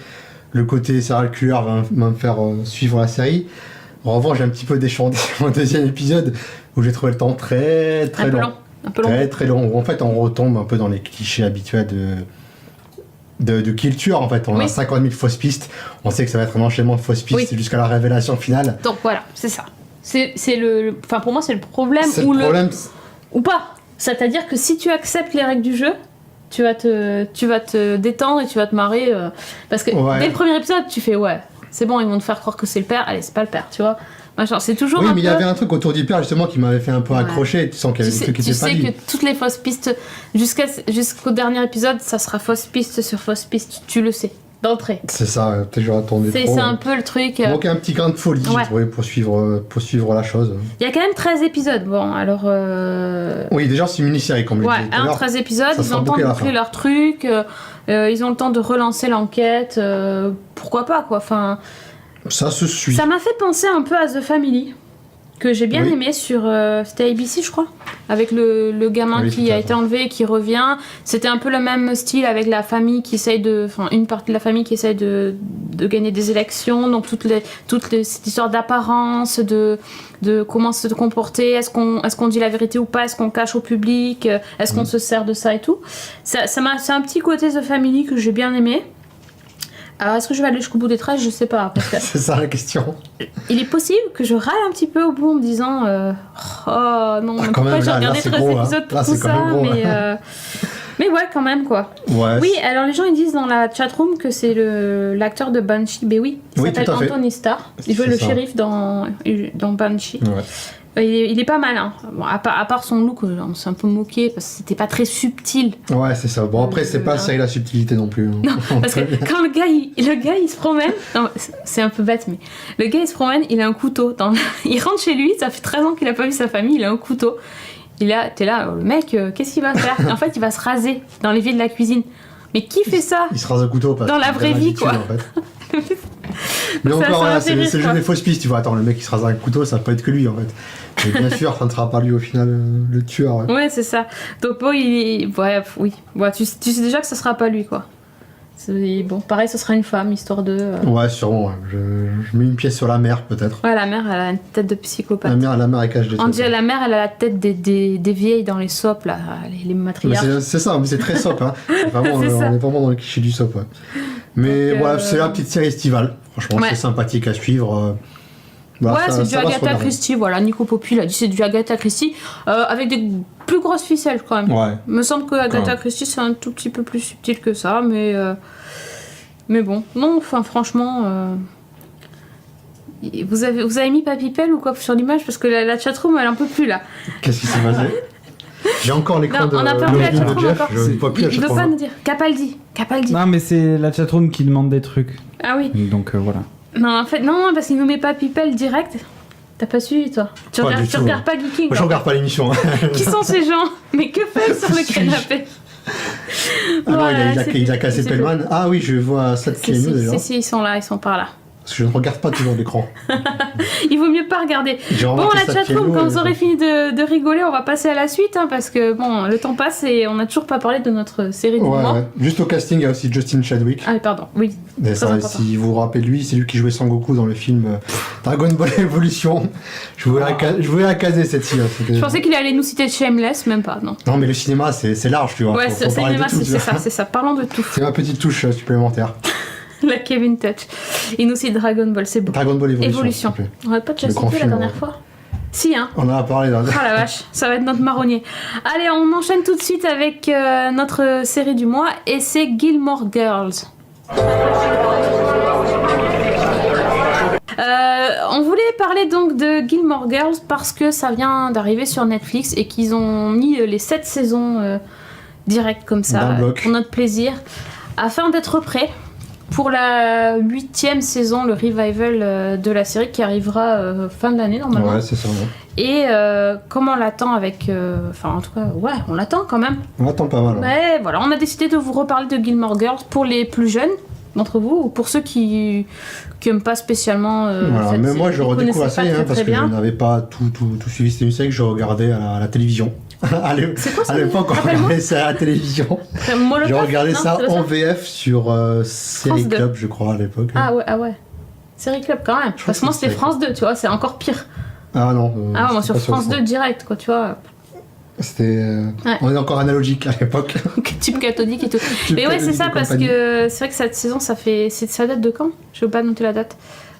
Speaker 3: Le côté serial killer va me faire suivre la série. En revanche, j'ai un petit peu déchanté au deuxième épisode où j'ai trouvé le temps très très
Speaker 2: Un peu
Speaker 3: long.
Speaker 2: long. Un peu long.
Speaker 3: Très très long. En fait, on retombe un peu dans les clichés habituels de qui le tueur. En fait, on
Speaker 2: Oui.
Speaker 3: a 50 000 fausses pistes. On sait que ça va être un enchaînement de fausses pistes
Speaker 2: Oui.
Speaker 3: jusqu'à la révélation finale.
Speaker 2: Donc voilà, c'est ça. C'est enfin pour moi c'est le problème
Speaker 3: C'est
Speaker 2: ou
Speaker 3: le problème.
Speaker 2: ou pas. C'est-à-dire que si tu acceptes les règles du jeu, tu vas te détendre et tu vas te marrer parce que
Speaker 3: Ouais.
Speaker 2: dès le premier épisode tu fais ouais. c'est bon, ils vont te faire croire que c'est le père, allez, c'est pas le père, tu vois. Machin, c'est toujours
Speaker 3: Oui,
Speaker 2: un
Speaker 3: mais il y
Speaker 2: peu...
Speaker 3: avait un truc autour du père justement qui m'avait fait un peu
Speaker 2: Ouais.
Speaker 3: accrocher. Tu sens qu'il y avait des trucs qui
Speaker 2: tu
Speaker 3: étaient pas
Speaker 2: sais
Speaker 3: dit.
Speaker 2: que toutes les fausses pistes, jusqu'au dernier épisode, ça sera fausse piste sur fausse piste, tu le sais, d'entrée.
Speaker 3: C'est ça, peut-être j'aurais attendu
Speaker 2: C'est
Speaker 3: trop.
Speaker 2: un peu le truc.
Speaker 3: Il manquait un petit grain de folie,
Speaker 2: Ouais.
Speaker 3: j'ai trouvé, pour suivre la chose.
Speaker 2: Il y a quand même 13 épisodes. Bon, alors.
Speaker 3: Oui, déjà, c'est une mini-série, comme je
Speaker 2: Ouais,
Speaker 3: le disais tout à l'heure.
Speaker 2: 13 épisodes,
Speaker 3: ça
Speaker 2: ils
Speaker 3: sera
Speaker 2: ont le temps
Speaker 3: bouclé
Speaker 2: de
Speaker 3: à la
Speaker 2: boucler
Speaker 3: fin.
Speaker 2: leur truc, ils ont le temps de relancer l'enquête, pourquoi pas quoi. Enfin,
Speaker 3: Ça se suit.
Speaker 2: ça m'a fait penser un peu à The Family, que j'ai bien
Speaker 3: Oui.
Speaker 2: aimé sur. C'était ABC, je crois, avec le gamin
Speaker 3: Oui,
Speaker 2: qui
Speaker 3: tout à
Speaker 2: a
Speaker 3: fait.
Speaker 2: été enlevé et qui revient. C'était un peu le même style avec la famille qui essaye de. Enfin, une partie de la famille qui essaye de gagner des élections, donc cette histoire d'apparence, de comment se comporter, est-ce qu'on dit la vérité ou pas, est-ce qu'on cache au public, est-ce qu'on se sert de ça et tout. C'est un petit côté The Family que j'ai bien aimé. Alors, est-ce que je vais aller jusqu'au bout des 13 ? Je sais pas. Parce que
Speaker 3: C'est ça la question.
Speaker 2: il est possible que je râle un petit peu au bout en me disant oh non,
Speaker 3: Ah,
Speaker 2: mais
Speaker 3: quand
Speaker 2: pourquoi
Speaker 3: même,
Speaker 2: j'ai
Speaker 3: là,
Speaker 2: regardé
Speaker 3: c'est
Speaker 2: 13
Speaker 3: gros, hein.
Speaker 2: épisodes pour
Speaker 3: Là,
Speaker 2: tout
Speaker 3: c'est quand
Speaker 2: ça,
Speaker 3: même gros,
Speaker 2: mais ouais, quand même quoi.
Speaker 3: Ouais.
Speaker 2: Oui, alors les gens ils disent dans la chatroom que c'est l'acteur de Banshee. Ben oui, il
Speaker 3: Oui,
Speaker 2: s'appelle
Speaker 3: tout à fait.
Speaker 2: Anthony Starr. Il joue
Speaker 3: C'est
Speaker 2: le
Speaker 3: ça.
Speaker 2: shérif dans Banshee.
Speaker 3: Ouais.
Speaker 2: Il est pas mal, hein. Bon, à part son look, on s'est un peu moqué parce que c'était pas très subtil.
Speaker 3: Ouais, c'est ça. Bon, après, c'est pas ça et la subtilité non plus.
Speaker 2: Non, parce que quand le gars il se promène, non, c'est un peu bête, mais le gars il se promène, il a un couteau. Il rentre chez lui, ça fait 13 ans qu'il a pas vu sa famille, il a un couteau. T'es là, le mec, qu'est-ce qu'il va faire ? Et en fait, il va se raser dans l'évier de la cuisine. Mais qui fait ça ?
Speaker 3: Il se rase un couteau parce
Speaker 2: Dans la
Speaker 3: qu'il a
Speaker 2: vraie vie,
Speaker 3: l'habitude,
Speaker 2: quoi.
Speaker 3: en fait. Mais
Speaker 2: Ça
Speaker 3: encore,
Speaker 2: m'a
Speaker 3: voilà,
Speaker 2: fait
Speaker 3: c'est
Speaker 2: rire,
Speaker 3: le jeu
Speaker 2: quoi.
Speaker 3: des fausses pistes. Tu vois, attends, le mec qui se rase un couteau, ça peut être que lui en fait. Mais bien sûr, ça ne sera pas lui au final le tueur. Ouais.
Speaker 2: Ouais, c'est ça. Topo, il est. Ouais, oui. Ouais, tu sais déjà que ça sera pas lui, quoi. Bon, pareil, ce sera une femme, histoire de.
Speaker 3: Ouais, sûrement. Ouais. Je mets une pièce sur la mère, peut-être.
Speaker 2: Ouais, la mère, elle a une tête de psychopathe.
Speaker 3: La mère, elle cache des
Speaker 2: On
Speaker 3: trucs.
Speaker 2: dirait la mère, elle a la tête des vieilles dans les sopes, là, les
Speaker 3: Mais
Speaker 2: matriarches.
Speaker 3: c'est ça, mais c'est très sop. Hein. Vraiment,
Speaker 2: C'est ça.
Speaker 3: on est vraiment dans le cliché du sop. Ouais. Mais
Speaker 2: Donc,
Speaker 3: voilà, c'est la petite série estivale. Franchement,
Speaker 2: Ouais.
Speaker 3: c'est sympathique à suivre. Voilà,
Speaker 2: Ouais,
Speaker 3: ça-
Speaker 2: c'est du
Speaker 3: ça va se
Speaker 2: Agatha
Speaker 3: regarder.
Speaker 2: Christie, voilà. Nico Popi l'a dit, c'est du Agatha Christie, avec des plus grosses ficelles quand même.
Speaker 3: Ouais.
Speaker 2: Il me semble que Agatha
Speaker 3: Ouais.
Speaker 2: Christie, c'est un tout petit peu plus subtil que ça, mais bon. Non, enfin, franchement. Vous avez mis Papipel ou quoi sur l'image ? Parce que la chatroom, elle en peut plus là.
Speaker 3: Qu'est-ce qui s'est passé J'ai encore l'écran
Speaker 2: Non,
Speaker 3: de
Speaker 2: on a perdu la
Speaker 3: l'origine de
Speaker 2: chatroom
Speaker 3: Jeff.
Speaker 2: encore.
Speaker 3: Je ne vois plus à
Speaker 2: Il
Speaker 3: chaque
Speaker 2: veut
Speaker 3: fois.
Speaker 2: pas nous dire. Capaldi.
Speaker 1: Non, mais c'est la chatroom qui demande des trucs.
Speaker 2: Ah oui.
Speaker 1: Donc voilà.
Speaker 2: Non, en fait, non, parce qu'il nous met Papipel direct. T'as pas suivi, toi ? Tu
Speaker 3: Pas
Speaker 2: regardes,
Speaker 3: du
Speaker 2: tu
Speaker 3: tout,
Speaker 2: regardes
Speaker 3: hein.
Speaker 2: pas Geeking.
Speaker 3: Moi, je regarde pas l'émission.
Speaker 2: Qui sont ces gens ? Mais que fait sur le
Speaker 3: Qui
Speaker 2: canapé ?
Speaker 3: Ah non,
Speaker 2: Voilà,
Speaker 3: il a cassé
Speaker 2: c'est
Speaker 3: Pellman. Ah oui, je vois ça de
Speaker 2: Si,
Speaker 3: Kému déjà.
Speaker 2: si, ils sont là, ils sont par là.
Speaker 3: Parce que je ne regarde pas toujours l'écran.
Speaker 2: Il vaut mieux pas regarder.
Speaker 3: J'ai
Speaker 2: Bon,
Speaker 3: remarqué
Speaker 2: la
Speaker 3: ça de
Speaker 2: chatroom,
Speaker 3: Kému,
Speaker 2: quand
Speaker 3: et-
Speaker 2: vous aurez fini de rigoler, on va passer à la suite, hein, parce que bon, le temps passe et on n'a toujours pas parlé de notre série du
Speaker 3: Ouais,
Speaker 2: moment.
Speaker 3: ouais. Juste au casting, il y a aussi Justin Chadwick.
Speaker 2: Ah, pardon, oui.
Speaker 3: Et
Speaker 2: très
Speaker 3: ça,
Speaker 2: important.
Speaker 3: si vous vous rappelez de lui, c'est lui qui jouait Sangoku dans le film Dragon Ball Evolution. Je voulais la caser cette fille.
Speaker 2: Je pensais qu'il allait nous citer Shameless, même pas, non.
Speaker 3: Non, mais le cinéma, c'est large, tu vois.
Speaker 2: Ouais,
Speaker 3: Faut parler de
Speaker 2: cinéma,
Speaker 3: tout, tu
Speaker 2: c'est
Speaker 3: vois.
Speaker 2: ça, c'est ça. Parlons de tout.
Speaker 3: C'est ma petite touche supplémentaire.
Speaker 2: La Kevin Touch. Il nous cite Dragon Ball, c'est beau.
Speaker 3: Dragon Ball Evolution.
Speaker 2: Évolution.
Speaker 3: s'il te plaît.
Speaker 2: On n'aurait pas déjà
Speaker 3: Le grand
Speaker 2: cité la
Speaker 3: film,
Speaker 2: dernière
Speaker 3: ouais.
Speaker 2: fois. Si, hein.
Speaker 3: On en a parlé dans
Speaker 2: Ah la vache, ça va être notre marronnier. Allez, on enchaîne tout de suite avec notre série du mois et c'est Gilmore Girls. On voulait parler donc de Gilmore Girls parce que ça vient d'arriver sur Netflix et qu'ils ont mis les 7 saisons direct comme ça,
Speaker 3: D'un bloc.
Speaker 2: pour notre plaisir, afin d'être prêts pour la 8e saison, le revival de la série qui arrivera fin de l'année normalement.
Speaker 3: Ouais, c'est ça. Ouais.
Speaker 2: Et comme on l'attend avec... Enfin, en tout cas, ouais, on l'attend quand même.
Speaker 3: On attend pas mal. Ouais.
Speaker 2: Mais voilà, on a décidé de vous reparler de Gilmore Girls pour les plus jeunes d'entre vous, ou pour ceux qui aiment pas spécialement...
Speaker 3: Voilà,
Speaker 2: cette
Speaker 3: mais
Speaker 2: série,
Speaker 3: moi je
Speaker 2: qui
Speaker 3: redécouvre
Speaker 2: connaissaient
Speaker 3: la série
Speaker 2: pas
Speaker 3: hein,
Speaker 2: très,
Speaker 3: parce
Speaker 2: très
Speaker 3: que je
Speaker 2: bien.
Speaker 3: n'avais pas tout suivi cette émission que je regardais à la télévision.
Speaker 2: C'est quoi ça
Speaker 3: À l'époque, on
Speaker 2: Rappelle-moi.
Speaker 3: regardait ça à la télévision.
Speaker 2: Molotov,
Speaker 3: J'ai regardé
Speaker 2: non,
Speaker 3: ça
Speaker 2: c'est pas
Speaker 3: en VF sur Série
Speaker 2: France 2.
Speaker 3: Club, je crois, à l'époque.
Speaker 2: Ah ouais. Série Club quand même.
Speaker 3: Je crois
Speaker 2: Parce que moi
Speaker 3: que
Speaker 2: c'était
Speaker 3: c'est
Speaker 2: France 2, tu vois, c'est encore pire.
Speaker 3: Ah non.
Speaker 2: Ah ouais, moi
Speaker 3: c'était
Speaker 2: sur
Speaker 3: pas
Speaker 2: France 2 direct, quoi, tu vois.
Speaker 3: C'était.
Speaker 2: Ouais.
Speaker 3: On est encore analogique à l'époque.
Speaker 2: Type cathodique et tout. Mais ouais, c'est ça, parce que c'est vrai que cette saison, ça date de quand ? Je veux pas noter la date.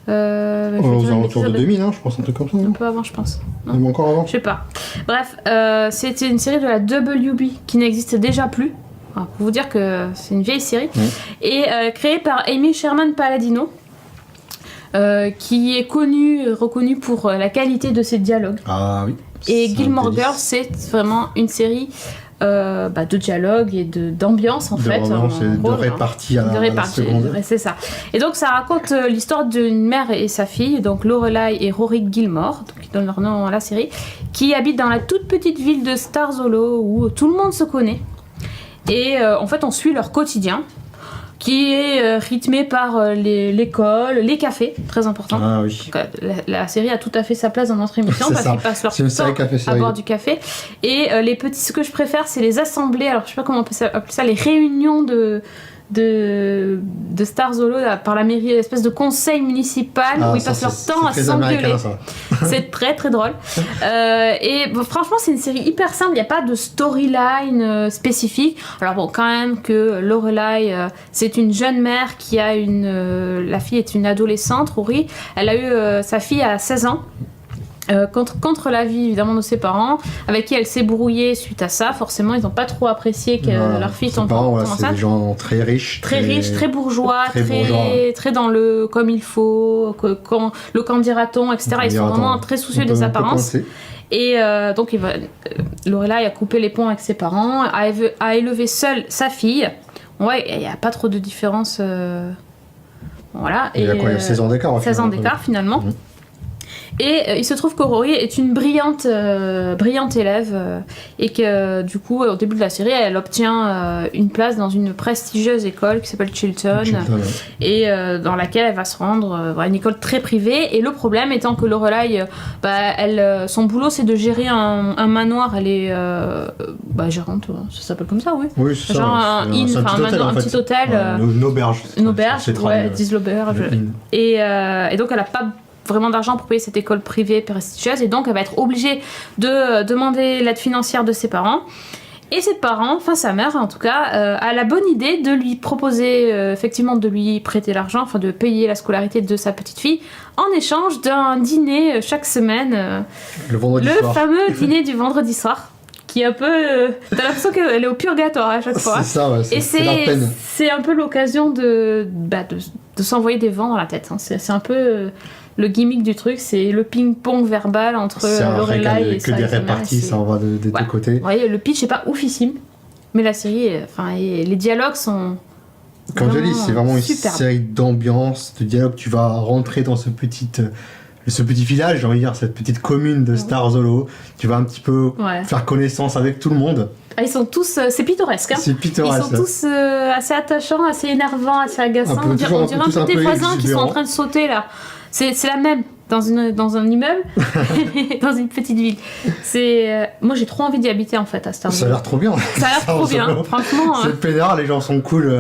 Speaker 2: Je vais
Speaker 3: Aux
Speaker 2: dire une
Speaker 3: alentours de
Speaker 2: bêtise,
Speaker 3: 2000, hein, je pense, un truc comme ça.
Speaker 2: Un
Speaker 3: non
Speaker 2: peu avant, je pense. Non.
Speaker 3: Même encore avant.
Speaker 2: Je sais pas. Bref, c'était une série de la WB qui n'existe déjà plus. Alors, pour vous dire que c'est une vieille série.
Speaker 3: Ouais.
Speaker 2: Et créée par Amy Sherman Palladino. qui est reconnu pour la qualité de ses dialogues.
Speaker 3: Ah oui.
Speaker 2: Et
Speaker 3: C'est un
Speaker 2: Gilmore
Speaker 3: délice.
Speaker 2: Girls, c'est vraiment une série de dialogue et d'ambiance en
Speaker 3: De
Speaker 2: fait.
Speaker 3: romance et de
Speaker 2: gros,
Speaker 3: répartie à
Speaker 2: de
Speaker 3: la
Speaker 2: répartie,
Speaker 3: seconde.
Speaker 2: c'est ça. Et donc ça raconte l'histoire d'une mère et sa fille, donc Lorelai et Rory Gilmore, donc, qui donnent leur nom à la série, qui habitent dans la toute petite ville de Stars Hollow où tout le monde se connaît. Et en fait on suit leur quotidien qui est rythmé par l'école, les cafés, très important.
Speaker 3: Ah oui.
Speaker 2: Donc, la série a tout à fait sa place dans notre émission
Speaker 3: C'est
Speaker 2: parce
Speaker 3: ça.
Speaker 2: qu'ils passent leur
Speaker 3: C'est une série
Speaker 2: temps
Speaker 3: café
Speaker 2: à
Speaker 3: série.
Speaker 2: boire du café. Et ce que je préfère, c'est les assemblées. Alors, je sais pas comment on peut appeler ça, les réunions de Stars Hollow là, par la mairie, espèce de conseil municipal où ils passent leur temps à
Speaker 3: C'est très
Speaker 2: s'engueuler.
Speaker 3: américain, ça.
Speaker 2: C'est très très drôle. Et bon, franchement, c'est une série hyper simple. Il n'y a pas de storyline spécifique. Alors bon, quand même que Lorelai, c'est une jeune mère qui a la fille est une adolescente, Rory. Elle a eu sa fille à 16 ans. Contre l'avis évidemment de ses parents, avec qui elle s'est brouillée suite à ça. Forcément, ils n'ont pas trop apprécié que
Speaker 3: Voilà.
Speaker 2: leur fille
Speaker 3: Ses
Speaker 2: tombe
Speaker 3: parents, voilà,
Speaker 2: enceinte.
Speaker 3: c'est des gens très riches.
Speaker 2: Très riche, très bourgeois,
Speaker 3: très bourgeois.
Speaker 2: très dans le comme il faut, le qu'en dira-t-on, etc. Ils sont vraiment très soucieux des apparences. Et donc Lorelai a coupé les ponts avec ses parents, a élevé seule sa fille. Ouais, il n'y a pas trop de différence. Voilà.
Speaker 3: Il y a quoi, il y a 16 ans d'écart.
Speaker 2: 16 ans d'écart finalement.
Speaker 3: Mhm.
Speaker 2: Et il se trouve que Rory est une brillante élève et que du coup au début de la série elle obtient une place dans une prestigieuse école qui s'appelle Chilton et dans laquelle elle va se rendre une école très privée. Et le problème étant que Lorelai son boulot c'est de gérer un manoir. Elle est gérante, ça s'appelle comme ça, oui.
Speaker 3: Oui, c'est ça.
Speaker 2: Genre un petit hôtel,
Speaker 3: Une auberge.
Speaker 2: une auberge, disent l'auberge. Et donc elle a pas vraiment d'argent pour payer cette école privée prestigieuse et donc elle va être obligée de demander l'aide financière de ses parents. Et ses parents, enfin sa mère en tout cas, a la bonne idée de lui proposer effectivement de lui prêter l'argent, enfin de payer la scolarité de sa petite fille en échange d'un dîner chaque semaine.
Speaker 3: Le vendredi soir.
Speaker 2: Fameux dîner du vendredi soir. Qui est un peu... T'as l'impression qu'elle est au purgatoire à chaque fois.
Speaker 3: C'est ça, ouais, c'est la peine.
Speaker 2: C'est un peu l'occasion de s'envoyer des vents dans la tête. Hein. C'est un peu le gimmick du truc, c'est le ping-pong verbal entre Lorelai et
Speaker 3: que des réparties, ça en va de deux côtés.
Speaker 2: Vous voyez, le pitch n'est pas oufissime, mais la série, les dialogues sont...
Speaker 3: Comme je dis, c'est vraiment une
Speaker 2: superbe.
Speaker 3: série d'ambiance, de dialogue. Tu vas rentrer dans ce petit village, j'ai envie de dire, cette petite commune de Stars Hollow. Tu vas un petit peu faire connaissance avec tout le monde.
Speaker 2: Ils sont tous... c'est pittoresque. Hein.
Speaker 3: C'est pittoresque.
Speaker 2: Ils sont tous assez attachants, assez énervants, assez agaçants. On dirait un peu tes voisins qui sont en train de sauter là. C'est la même dans un immeuble, dans une petite ville. Moi j'ai trop envie d'y habiter en fait à Stars Hollow.
Speaker 3: Ça a l'air trop bien.
Speaker 2: Ça a l'air trop bien, franchement.
Speaker 3: C'est peinard, les gens sont cool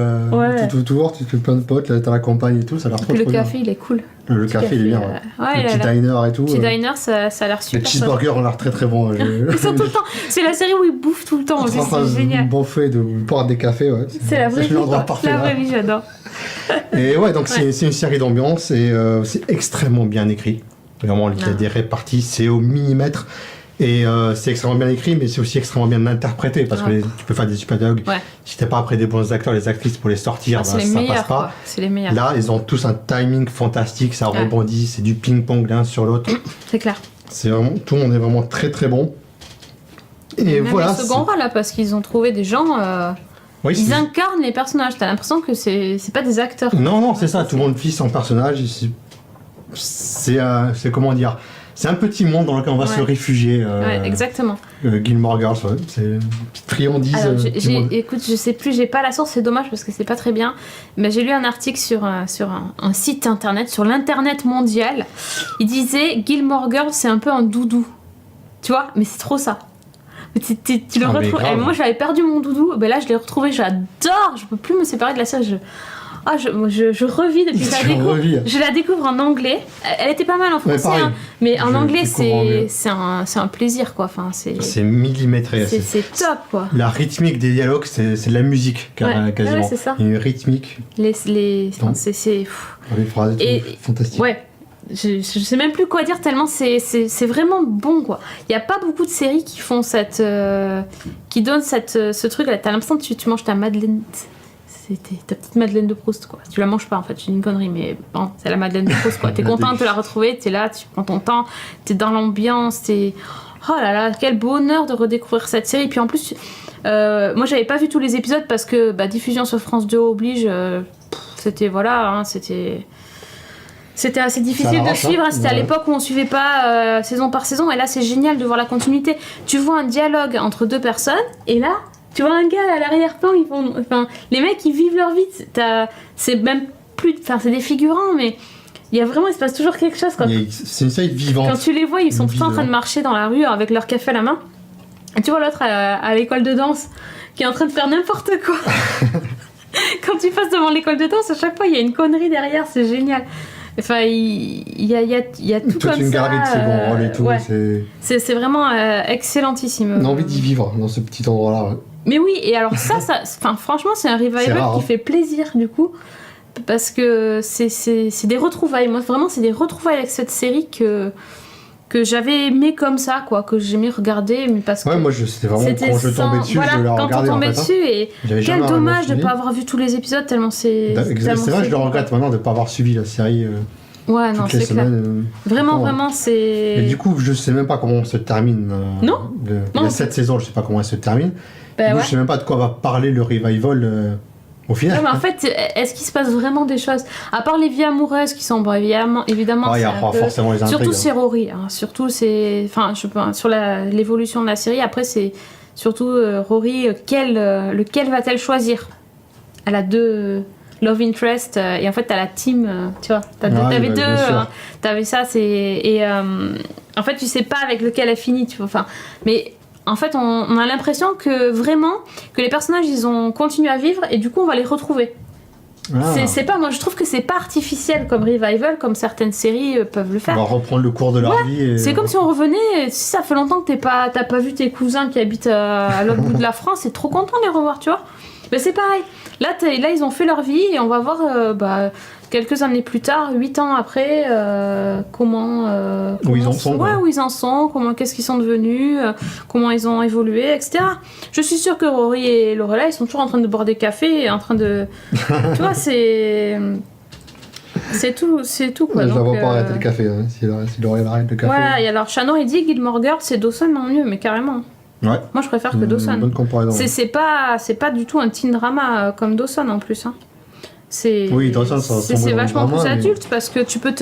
Speaker 3: tout autour, tu te fais plein de potes, t'as la campagne et tout, ça a l'air trop bien.
Speaker 2: Le café il est cool.
Speaker 3: Le café il est bien. Le petit diner et tout.
Speaker 2: Le petit diner ça a l'air super.
Speaker 3: Les cheeseburgers ont l'air très très bons.
Speaker 2: Ils sont tout le temps. C'est la série où ils bouffent tout le temps. C'est génial.
Speaker 3: Bouffer, de boire des cafés, ouais.
Speaker 2: C'est la vraie vie. La vraie vie, j'adore.
Speaker 3: Et ouais, donc c'est une série d'ambiance et c'est extrêmement bien écrit. Vraiment, il y a des réparties, c'est au millimètre. Et c'est extrêmement bien écrit, mais c'est aussi extrêmement bien interprété parce que tu peux faire des super dialogues. Ouais. Si t'es pas après des bons acteurs, les actrices pour les sortir,
Speaker 2: ça passe pas. C'est les meilleurs.
Speaker 3: Là, ils ont tous un timing fantastique, ça rebondit, c'est du ping-pong l'un sur l'autre.
Speaker 2: C'est clair.
Speaker 3: C'est vraiment, tout le monde est vraiment très très bon. Et
Speaker 2: même
Speaker 3: voilà.
Speaker 2: Le second rôle là, parce qu'ils ont trouvé des gens. Oui, ils incarnent les personnages. T'as l'impression que c'est pas des acteurs.
Speaker 3: Non, c'est ça. Tout le monde vit son personnage. C'est comment dire. C'est un petit monde dans lequel on va se réfugier.
Speaker 2: Exactement.
Speaker 3: Gilmore Girls, c'est une friandise.
Speaker 2: Alors, écoute, je sais plus, j'ai pas la source, c'est dommage parce que c'est pas très bien. Mais j'ai lu un article sur un site internet, sur l'internet mondial. Il disait Gilmore Girls, c'est un peu un doudou. Tu vois, mais c'est trop ça. Tu le retrouves. Moi, j'avais perdu mon doudou. Ben là, je l'ai retrouvé. J'adore. Je peux plus me séparer de la série. Je revis depuis que je la découvre. Je la découvre en anglais. Elle était pas mal en français, mais en anglais, c'est un plaisir, quoi. Enfin,
Speaker 3: c'est millimétré.
Speaker 2: C'est top, quoi.
Speaker 3: La rythmique des dialogues, c'est de la musique, quasiment.
Speaker 2: Ouais, c'est ça.
Speaker 3: Une rythmique.
Speaker 2: Les
Speaker 3: phrases fantastiques.
Speaker 2: Ouais. Je sais même plus quoi dire tellement c'est vraiment bon, quoi. Il y a pas beaucoup de séries qui font qui donnent ce truc là. T'as l'impression que tu manges ta madeleine. ta petite Madeleine de Proust, quoi. Tu la manges pas, en fait, c'est une connerie, mais bon, c'est la Madeleine de Proust, quoi. T'es content de te la retrouver, t'es là, tu prends ton temps, t'es dans l'ambiance, t'es... Oh là là, quel bonheur de redécouvrir cette série. Puis en plus, moi, j'avais pas vu tous les épisodes parce que diffusion sur France 2 oblige. C'était, voilà, hein, c'était assez difficile de suivre. C'était à l'époque où on suivait pas saison par saison. Et là, c'est génial de voir la continuité. Tu vois un dialogue entre deux personnes. Et là, tu vois un gars à l'arrière-plan. Les mecs, ils vivent leur vie. C'est même plus... Enfin, c'est des figurants, mais... Il se passe toujours quelque chose.
Speaker 3: C'est une série vivante.
Speaker 2: Quand tu les vois, ils sont tous en train de marcher dans la rue avec leur café à la main. Et tu vois l'autre à l'école de danse qui est en train de faire n'importe quoi. Quand tu passes devant l'école de danse, à chaque fois, il y a une connerie derrière. C'est génial. Enfin, il y a tout comme ça.
Speaker 3: Toute une galerie de second rôle et tout.
Speaker 2: Ouais.
Speaker 3: C'est
Speaker 2: vraiment excellentissime.
Speaker 3: On a envie d'y vivre dans ce petit endroit-là. Ouais.
Speaker 2: Mais oui, et alors franchement, c'est un revival qui fait plaisir du coup. Parce que c'est des retrouvailles. Moi, vraiment, c'est des retrouvailles avec cette série que j'avais aimé comme ça, quoi. Que j'aimais regarder. Mais parce que
Speaker 3: moi, c'était vraiment quand je tombais dessus,
Speaker 2: voilà,
Speaker 3: je la
Speaker 2: quand
Speaker 3: regardais.
Speaker 2: on tombait dessus, et quel dommage de ne pas avoir vu tous les épisodes, tellement c'est.
Speaker 3: C'est vrai, je le regrette maintenant de ne pas avoir suivi la série.
Speaker 2: Ouais, non, c'est clair. Vraiment, c'est.
Speaker 3: Et du coup, je sais même pas comment se termine.
Speaker 2: Non.
Speaker 3: Il y a 7 saisons, je sais pas comment elle se termine.
Speaker 2: Du coup,
Speaker 3: je sais même pas de quoi va parler le revival. Au final.
Speaker 2: Ouais, mais en fait, est-ce qu'il se passe vraiment des choses? À part les vies amoureuses qui sont évidemment.
Speaker 3: Il y a forcément les intrigues.
Speaker 2: Surtout c'est Rory. Hein. Surtout c'est. Enfin, je sais pas, sur l'évolution de la série. Après, c'est surtout Rory. Lequel va-t-elle choisir? Elle a deux love interest. Et en fait, t'as la team. Tu vois, t'avais deux. T'avais ça, c'est. Et en fait, tu sais pas avec lequel elle finit. Tu vois, enfin. Mais. En fait, on a l'impression que vraiment, que les personnages, ils ont continué à vivre et du coup, on va les retrouver. C'est pas, moi, je trouve que c'est pas artificiel comme revival, comme certaines séries peuvent le faire.
Speaker 3: On va reprendre le cours de leur vie. Et...
Speaker 2: C'est comme si on revenait, si ça fait longtemps que t'as pas vu tes cousins qui habitent à l'autre bout de la France, c'est trop content de les revoir, tu vois. Mais c'est pareil. Là, ils ont fait leur vie et on va voir quelques années plus tard, 8 ans après,
Speaker 3: où ils en sont.
Speaker 2: Où ils en sont, qu'est-ce qu'ils sont devenus, comment ils ont évolué, etc. Je suis sûre que Rory et Lorelai, ils sont toujours en train de boire des cafés et en train de... tu vois, c'est tout quoi.
Speaker 3: Je ne vais pas arrêter le café, hein, si Lorelai arrête le café.
Speaker 2: Voilà, et alors Shannon il dit Gilmore Girls c'est Dawson en mieux, mais carrément.
Speaker 3: Ouais.
Speaker 2: Moi je préfère que Dawson.
Speaker 3: Bonne comparaison.
Speaker 2: C'est pas du tout un teen drama comme Dawson en plus. Hein.
Speaker 3: Oui, Dawson,
Speaker 2: c'est vachement plus adulte parce que tu peux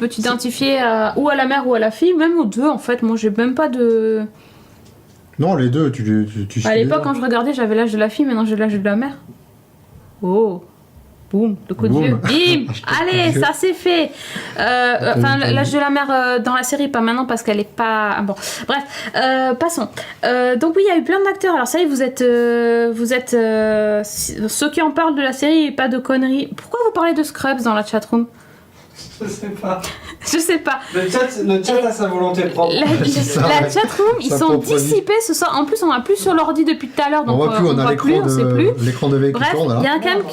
Speaker 2: t'identifier ou à la mère ou à la fille, même aux deux en fait. Moi j'ai même pas de.
Speaker 3: Non, les deux, tu
Speaker 2: à l'époque quand je regardais j'avais l'âge de la fille, maintenant j'ai l'âge de la mère. Oh. Boum, le coup de vieux. Bim. Allez, ça c'est fait. Enfin, l'âge de la mère dans la série, pas maintenant parce qu'elle est pas. Ah, bon, bref, passons. Donc oui, il y a eu plein d'acteurs. Alors ça y est, vous êtes ceux qui en parlent de la série et pas de conneries. Pourquoi vous parlez de Scrubs dans la chatroom?
Speaker 4: Je sais pas.
Speaker 2: Je sais pas.
Speaker 4: Le chat a sa volonté propre.
Speaker 2: La chatroom, ils sont dissipés ce soir. En plus, on va plus sur l'ordi depuis tout à l'heure, donc
Speaker 3: on voit plus, on sait plus. L'écran de veille qui tourne.
Speaker 2: Bref, il y a quand même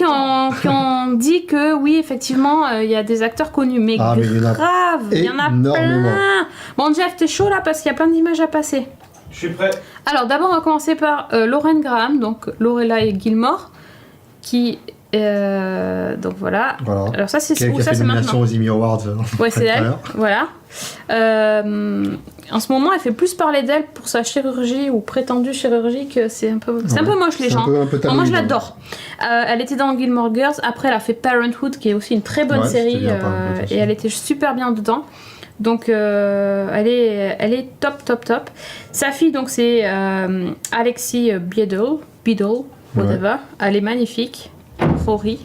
Speaker 2: qui ont dit que oui, effectivement, il y a des acteurs connus, mais grave, il y en a plein. Bon, Jeff, t'es chaud là parce qu'il y a plein d'images à passer.
Speaker 4: Je suis prêt.
Speaker 2: Alors, d'abord, on va commencer par Lauren Graham, donc Lorelai Gilmore, qui donc voilà. Alors ça c'est
Speaker 3: où ça c'est maintenant aux Emmy Awards.
Speaker 2: Ouais, c'est elle. Voilà. En ce moment, elle fait plus parler d'elle pour sa chirurgie ou prétendue chirurgie que c'est un peu moche les gens. Moi je l'adore. Elle était dans Gilmore Girls. Après, elle a fait Parenthood, qui est aussi une très bonne série, et elle était super bien dedans. Donc elle est top. Sa fille donc c'est Alexis Biddle, whatever. Elle est magnifique. Rory,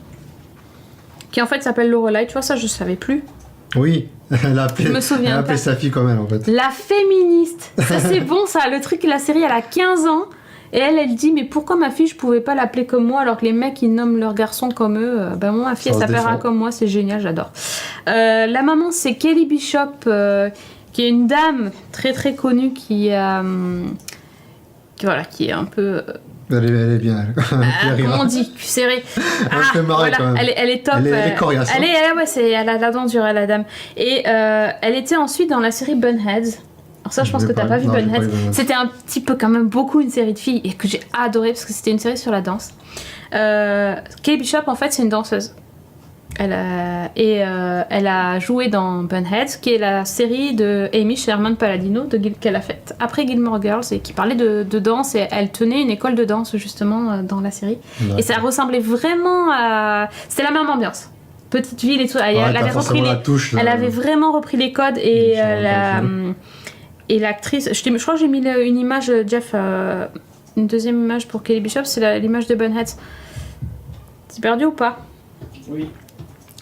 Speaker 2: qui en fait s'appelle Lorelai, tu vois, ça je savais plus.
Speaker 3: Oui, elle a appelé sa fille comme elle en fait.
Speaker 2: La féministe, ça c'est bon ça, le truc, la série elle a 15 ans et elle dit mais pourquoi ma fille je pouvais pas l'appeler comme moi alors que les mecs ils nomment leurs garçons comme eux, ben moi ma fille elle s'appellera comme moi, c'est génial, j'adore. La maman c'est Kelly Bishop, qui est une dame très très connue qui est un peu...
Speaker 3: Elle est bien.
Speaker 2: Comment on dit, serré.
Speaker 3: Voilà.
Speaker 2: Elle est top.
Speaker 3: Elle est coriace.
Speaker 2: Elle a la dent dure, la dame. Et elle était ensuite dans la série Bunheads. Alors ça, je pense que t'as pas vu Bunheads. C'était un petit peu quand même beaucoup une série de filles et que j'ai adoré parce que c'était une série sur la danse. Kay Bishop, en fait, c'est une danseuse. Elle a joué dans Bunheads, qui est la série de Amy Sherman Palladino qu'elle a faite après Gilmore Girls et qui parlait de danse, et elle tenait une école de danse justement dans la série. Ouais. Et ça ressemblait vraiment à... C'était la même ambiance. Petite ville et tout. Elle avait vraiment repris les codes et l'actrice... Je crois que j'ai mis une image, Jeff, une deuxième image pour Kelly Bishop, c'est l'image de Bunheads. C'est perdu ou pas?
Speaker 4: Oui.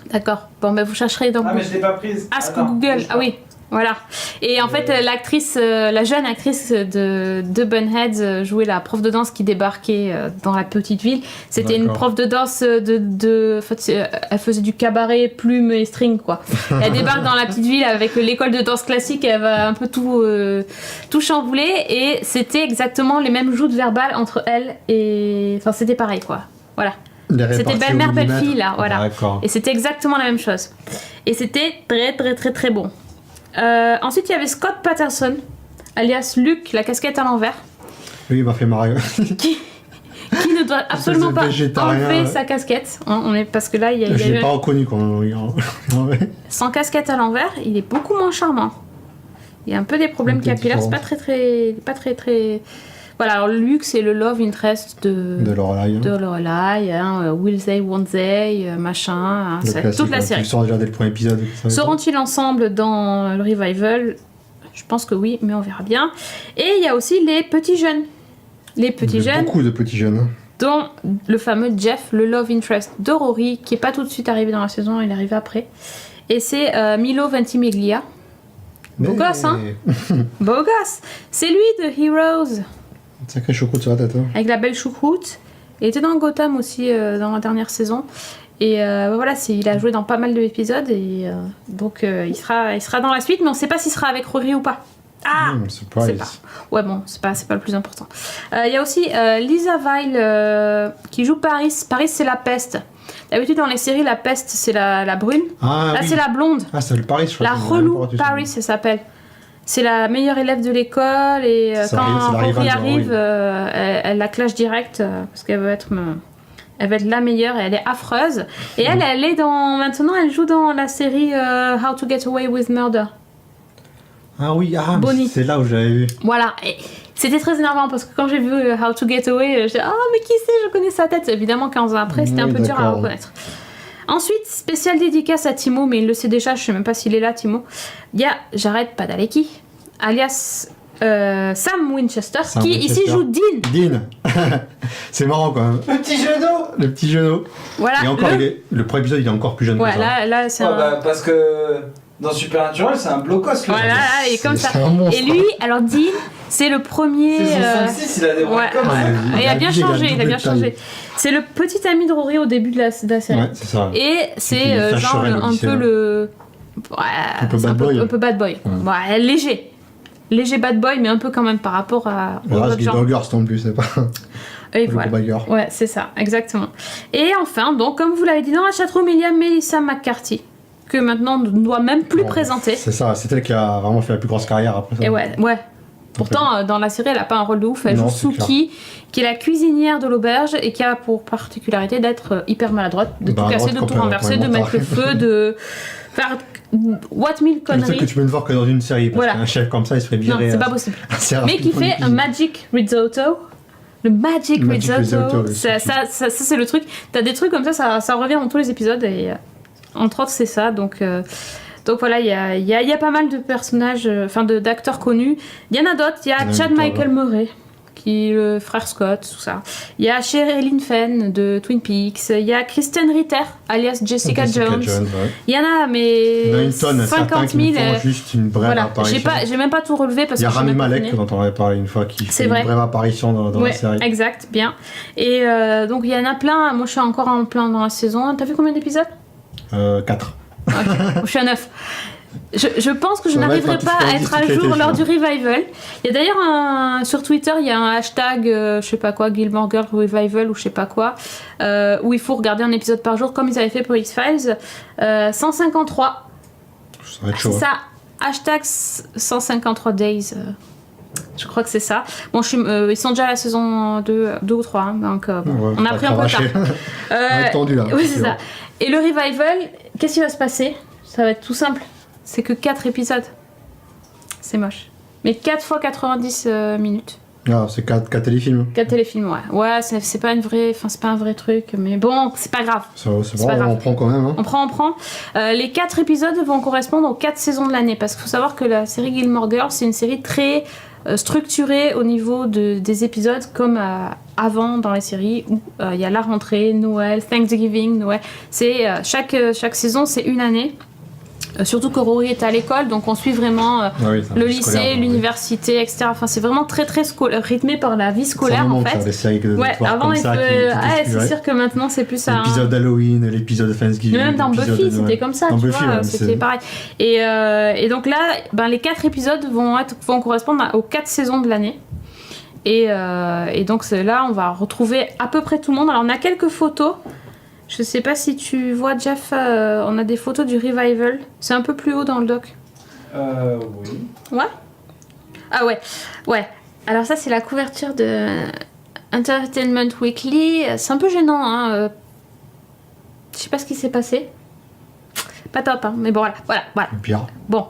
Speaker 2: D'accord. Bon, ben vous chercherez dans
Speaker 4: mais je l'ai pas prise.
Speaker 2: Ask Google. Ah oui, voilà. Et en fait, l'actrice, la jeune actrice de Bunheads jouait la prof de danse qui débarquait dans la petite ville. C'était une prof de danse en fait, elle faisait du cabaret, plume et string, quoi. Elle débarque dans la petite ville avec l'école de danse classique, elle va un peu tout chambouler, et c'était exactement les mêmes joutes verbales entre elle et... Enfin, c'était pareil, quoi. Voilà. C'était belle-mère, belle-fille, là, voilà. D'accord. Et c'était exactement la même chose. Et c'était très, très, très, très bon. Ensuite, il y avait Scott Patterson, alias Luke, la casquette à l'envers.
Speaker 3: Oui, il m'a fait marrer.
Speaker 2: qui ne doit absolument pas enlever sa casquette. Hein, parce que là, il y a...
Speaker 3: Je l'ai pas reconnu quand même.
Speaker 2: Sans casquette à l'envers, il est beaucoup moins charmant. Il y a un peu des problèmes capillaires, c'est pas très... Voilà, alors Luke, c'est le love interest de Lorelai, hein, Will They, Won't They, machin, c'est toute la série.
Speaker 3: Ils sont déjà dès le premier épisode.
Speaker 2: Seront-ils ensemble dans le revival? Je pense que oui, mais on verra bien. Et il y a aussi les petits jeunes.
Speaker 3: Beaucoup de petits jeunes.
Speaker 2: Dont le fameux Jeff, le love interest de Rory, qui n'est pas tout de suite arrivé dans la saison, il est arrivé après. Et c'est Milo Ventimiglia. Beau gosse, hein. Beau gosse. C'est lui de Heroes.
Speaker 3: Sacré choucroute sur la tête. Hein.
Speaker 2: Avec la belle choucroute. Il était dans Gotham aussi dans la dernière saison. Et voilà, il a joué dans pas mal d'épisodes. Et donc il sera dans la suite, mais on ne sait pas s'il sera avec Rory ou pas. Ah, c'est pas. Ouais, bon, c'est pas le plus important. Il y a aussi Lisa Weil qui joue Paris. Paris, c'est la peste. D'habitude, dans les séries, la peste, c'est la brune. Là, oui. C'est la blonde.
Speaker 3: Ah, c'est le Paris, je crois.
Speaker 2: La relou Paris, ça s'appelle. C'est la meilleure élève de l'école, et quand Rory arrive, elle la clash direct parce qu'elle veut être la meilleure, et elle est affreuse. Et elle est maintenant, elle joue dans la série How to Get Away with Murder.
Speaker 3: Ah oui, c'est là où j'avais vu.
Speaker 2: Voilà, et c'était très énervant parce que quand j'ai vu How to Get Away, j'ai dit mais qui c'est, je connais sa tête. Évidemment, 15 ans après, c'était un peu dur à reconnaître. Ensuite, spéciale dédicace à Timo, mais il le sait déjà, je sais même pas s'il est là, Timo. Il y a Jared Padalecki, alias Sam Winchester, qui ici joue Dean.
Speaker 3: C'est marrant quand même. Le petit genou. Voilà. Et encore, le premier épisode, il est encore plus jeune que ça.
Speaker 2: Là, c'est
Speaker 4: parce que dans Supernatural, c'est un blocos.
Speaker 2: Voilà, et comme ça. Et lui, alors Dean, c'est le premier.
Speaker 4: C'est son 5-6, il a des bras comme ça.
Speaker 2: Il a bien changé, C'est le petit ami de Rory au début de la série.
Speaker 3: Ouais, c'est ça.
Speaker 2: Et c'est genre un peu le.
Speaker 3: Un peu
Speaker 2: bad boy. Ouais, léger bad boy, mais un peu quand même par rapport à.
Speaker 3: Le reste des Burgers non plus, c'est pas.
Speaker 2: Et voilà. Ouais, c'est ça, exactement. Et enfin, donc, comme vous l'avez dit dans la chatroom, il y a Melissa McCarthy, que maintenant on ne doit même plus présenter.
Speaker 3: C'est ça, c'est elle qui a vraiment fait la plus grosse carrière après ça.
Speaker 2: Et ouais. Pourtant, dans la série, elle n'a pas un rôle de ouf. Elle joue Suki, qui est la cuisinière de l'auberge et qui a pour particularité d'être hyper maladroite, de tout casser, de tout renverser, de mettre le feu, de faire what mille conneries.
Speaker 3: C'est que tu peux ne voir que dans une série, parce qu'un chef comme ça, il se ferait virer.
Speaker 2: Non, c'est pas possible. Mais qui fait un magic risotto. Le magic risotto, ça c'est le truc. T'as des trucs comme ça revient dans tous les épisodes, et entre autres, c'est ça. Donc voilà, il y a pas mal de personnages, d'acteurs connus. Il y en a d'autres. Il y a Chad Michael Murray, qui est le frère Scott, tout ça. Il y a Sherilyn Fenn de Twin Peaks. Il y a Kristen Ritter, alias Jessica Jones. Il y y en a une tonne, 50 000.
Speaker 3: Juste une brève apparition.
Speaker 2: J'ai même pas tout relevé parce que
Speaker 3: il y a Rami Malek dont on avait parlé une fois, qui fait une brève apparition dans la série.
Speaker 2: Exact, bien. Et donc il y en a plein. Moi, je suis encore en plein dans la saison. T'as vu combien d'épisodes
Speaker 3: 4.
Speaker 2: Je suis à 9. Je pense que je n'arriverai pas à être à jour lors du revival. Il y a d'ailleurs sur Twitter, il y a un hashtag, je sais pas quoi, Gilmore Girls Revival ou je sais pas quoi, où il faut regarder un épisode par jour comme ils avaient fait pour X-Files. 153.
Speaker 3: Ça va être chaud.
Speaker 2: C'est ça. hashtag 153 days. Je crois que c'est ça. Bon, ils sont déjà à la saison 2 ou 3, hein, donc bon, on a pris un peu tard.
Speaker 3: On est tendu là.
Speaker 2: Oui, c'est ça. Et le revival, qu'est-ce qui va se passer? Ça va être tout simple. C'est que 4 épisodes. C'est moche. Mais 4 fois 90 minutes.
Speaker 3: Ah, c'est 4 téléfilms.
Speaker 2: 4 téléfilms, ouais. Ouais, c'est pas c'est pas un vrai truc, mais bon, c'est pas grave.
Speaker 3: C'est pas grave, on prend quand même. Hein.
Speaker 2: On prend. Les 4 épisodes vont correspondre aux 4 saisons de l'année, parce qu'il faut savoir que la série Gilmore Girls, c'est une série très structurée au niveau des épisodes, comme avant dans les séries, où il y a la rentrée, Noël, Thanksgiving, Noël. C'est chaque saison, c'est une année. Surtout que Rory est à l'école, donc on suit vraiment le lycée, l'université, etc. Enfin, c'est vraiment très très rythmé par la vie scolaire en fait.
Speaker 3: Des séries de
Speaker 2: avant c'est sûr que maintenant c'est plus ça.
Speaker 3: L'épisode d'Halloween, l'épisode de Thanksgiving.
Speaker 2: Même dans Buffy, c'était comme ça, tu vois, c'était pareil. Et donc là, les 4 épisodes vont correspondre aux 4 saisons de l'année. Et donc là, on va retrouver à peu près tout le monde. Alors on a quelques photos. Je sais pas si tu vois, Jeff, on a des photos du revival. C'est un peu plus haut dans le doc.
Speaker 4: Oui.
Speaker 2: Ouais. Ah ouais. Ouais. Alors ça, c'est la couverture de Entertainment Weekly. C'est un peu gênant, hein. Je sais pas ce qui s'est passé. Pas top, hein. Mais bon, voilà.
Speaker 3: Pire.
Speaker 2: Bon.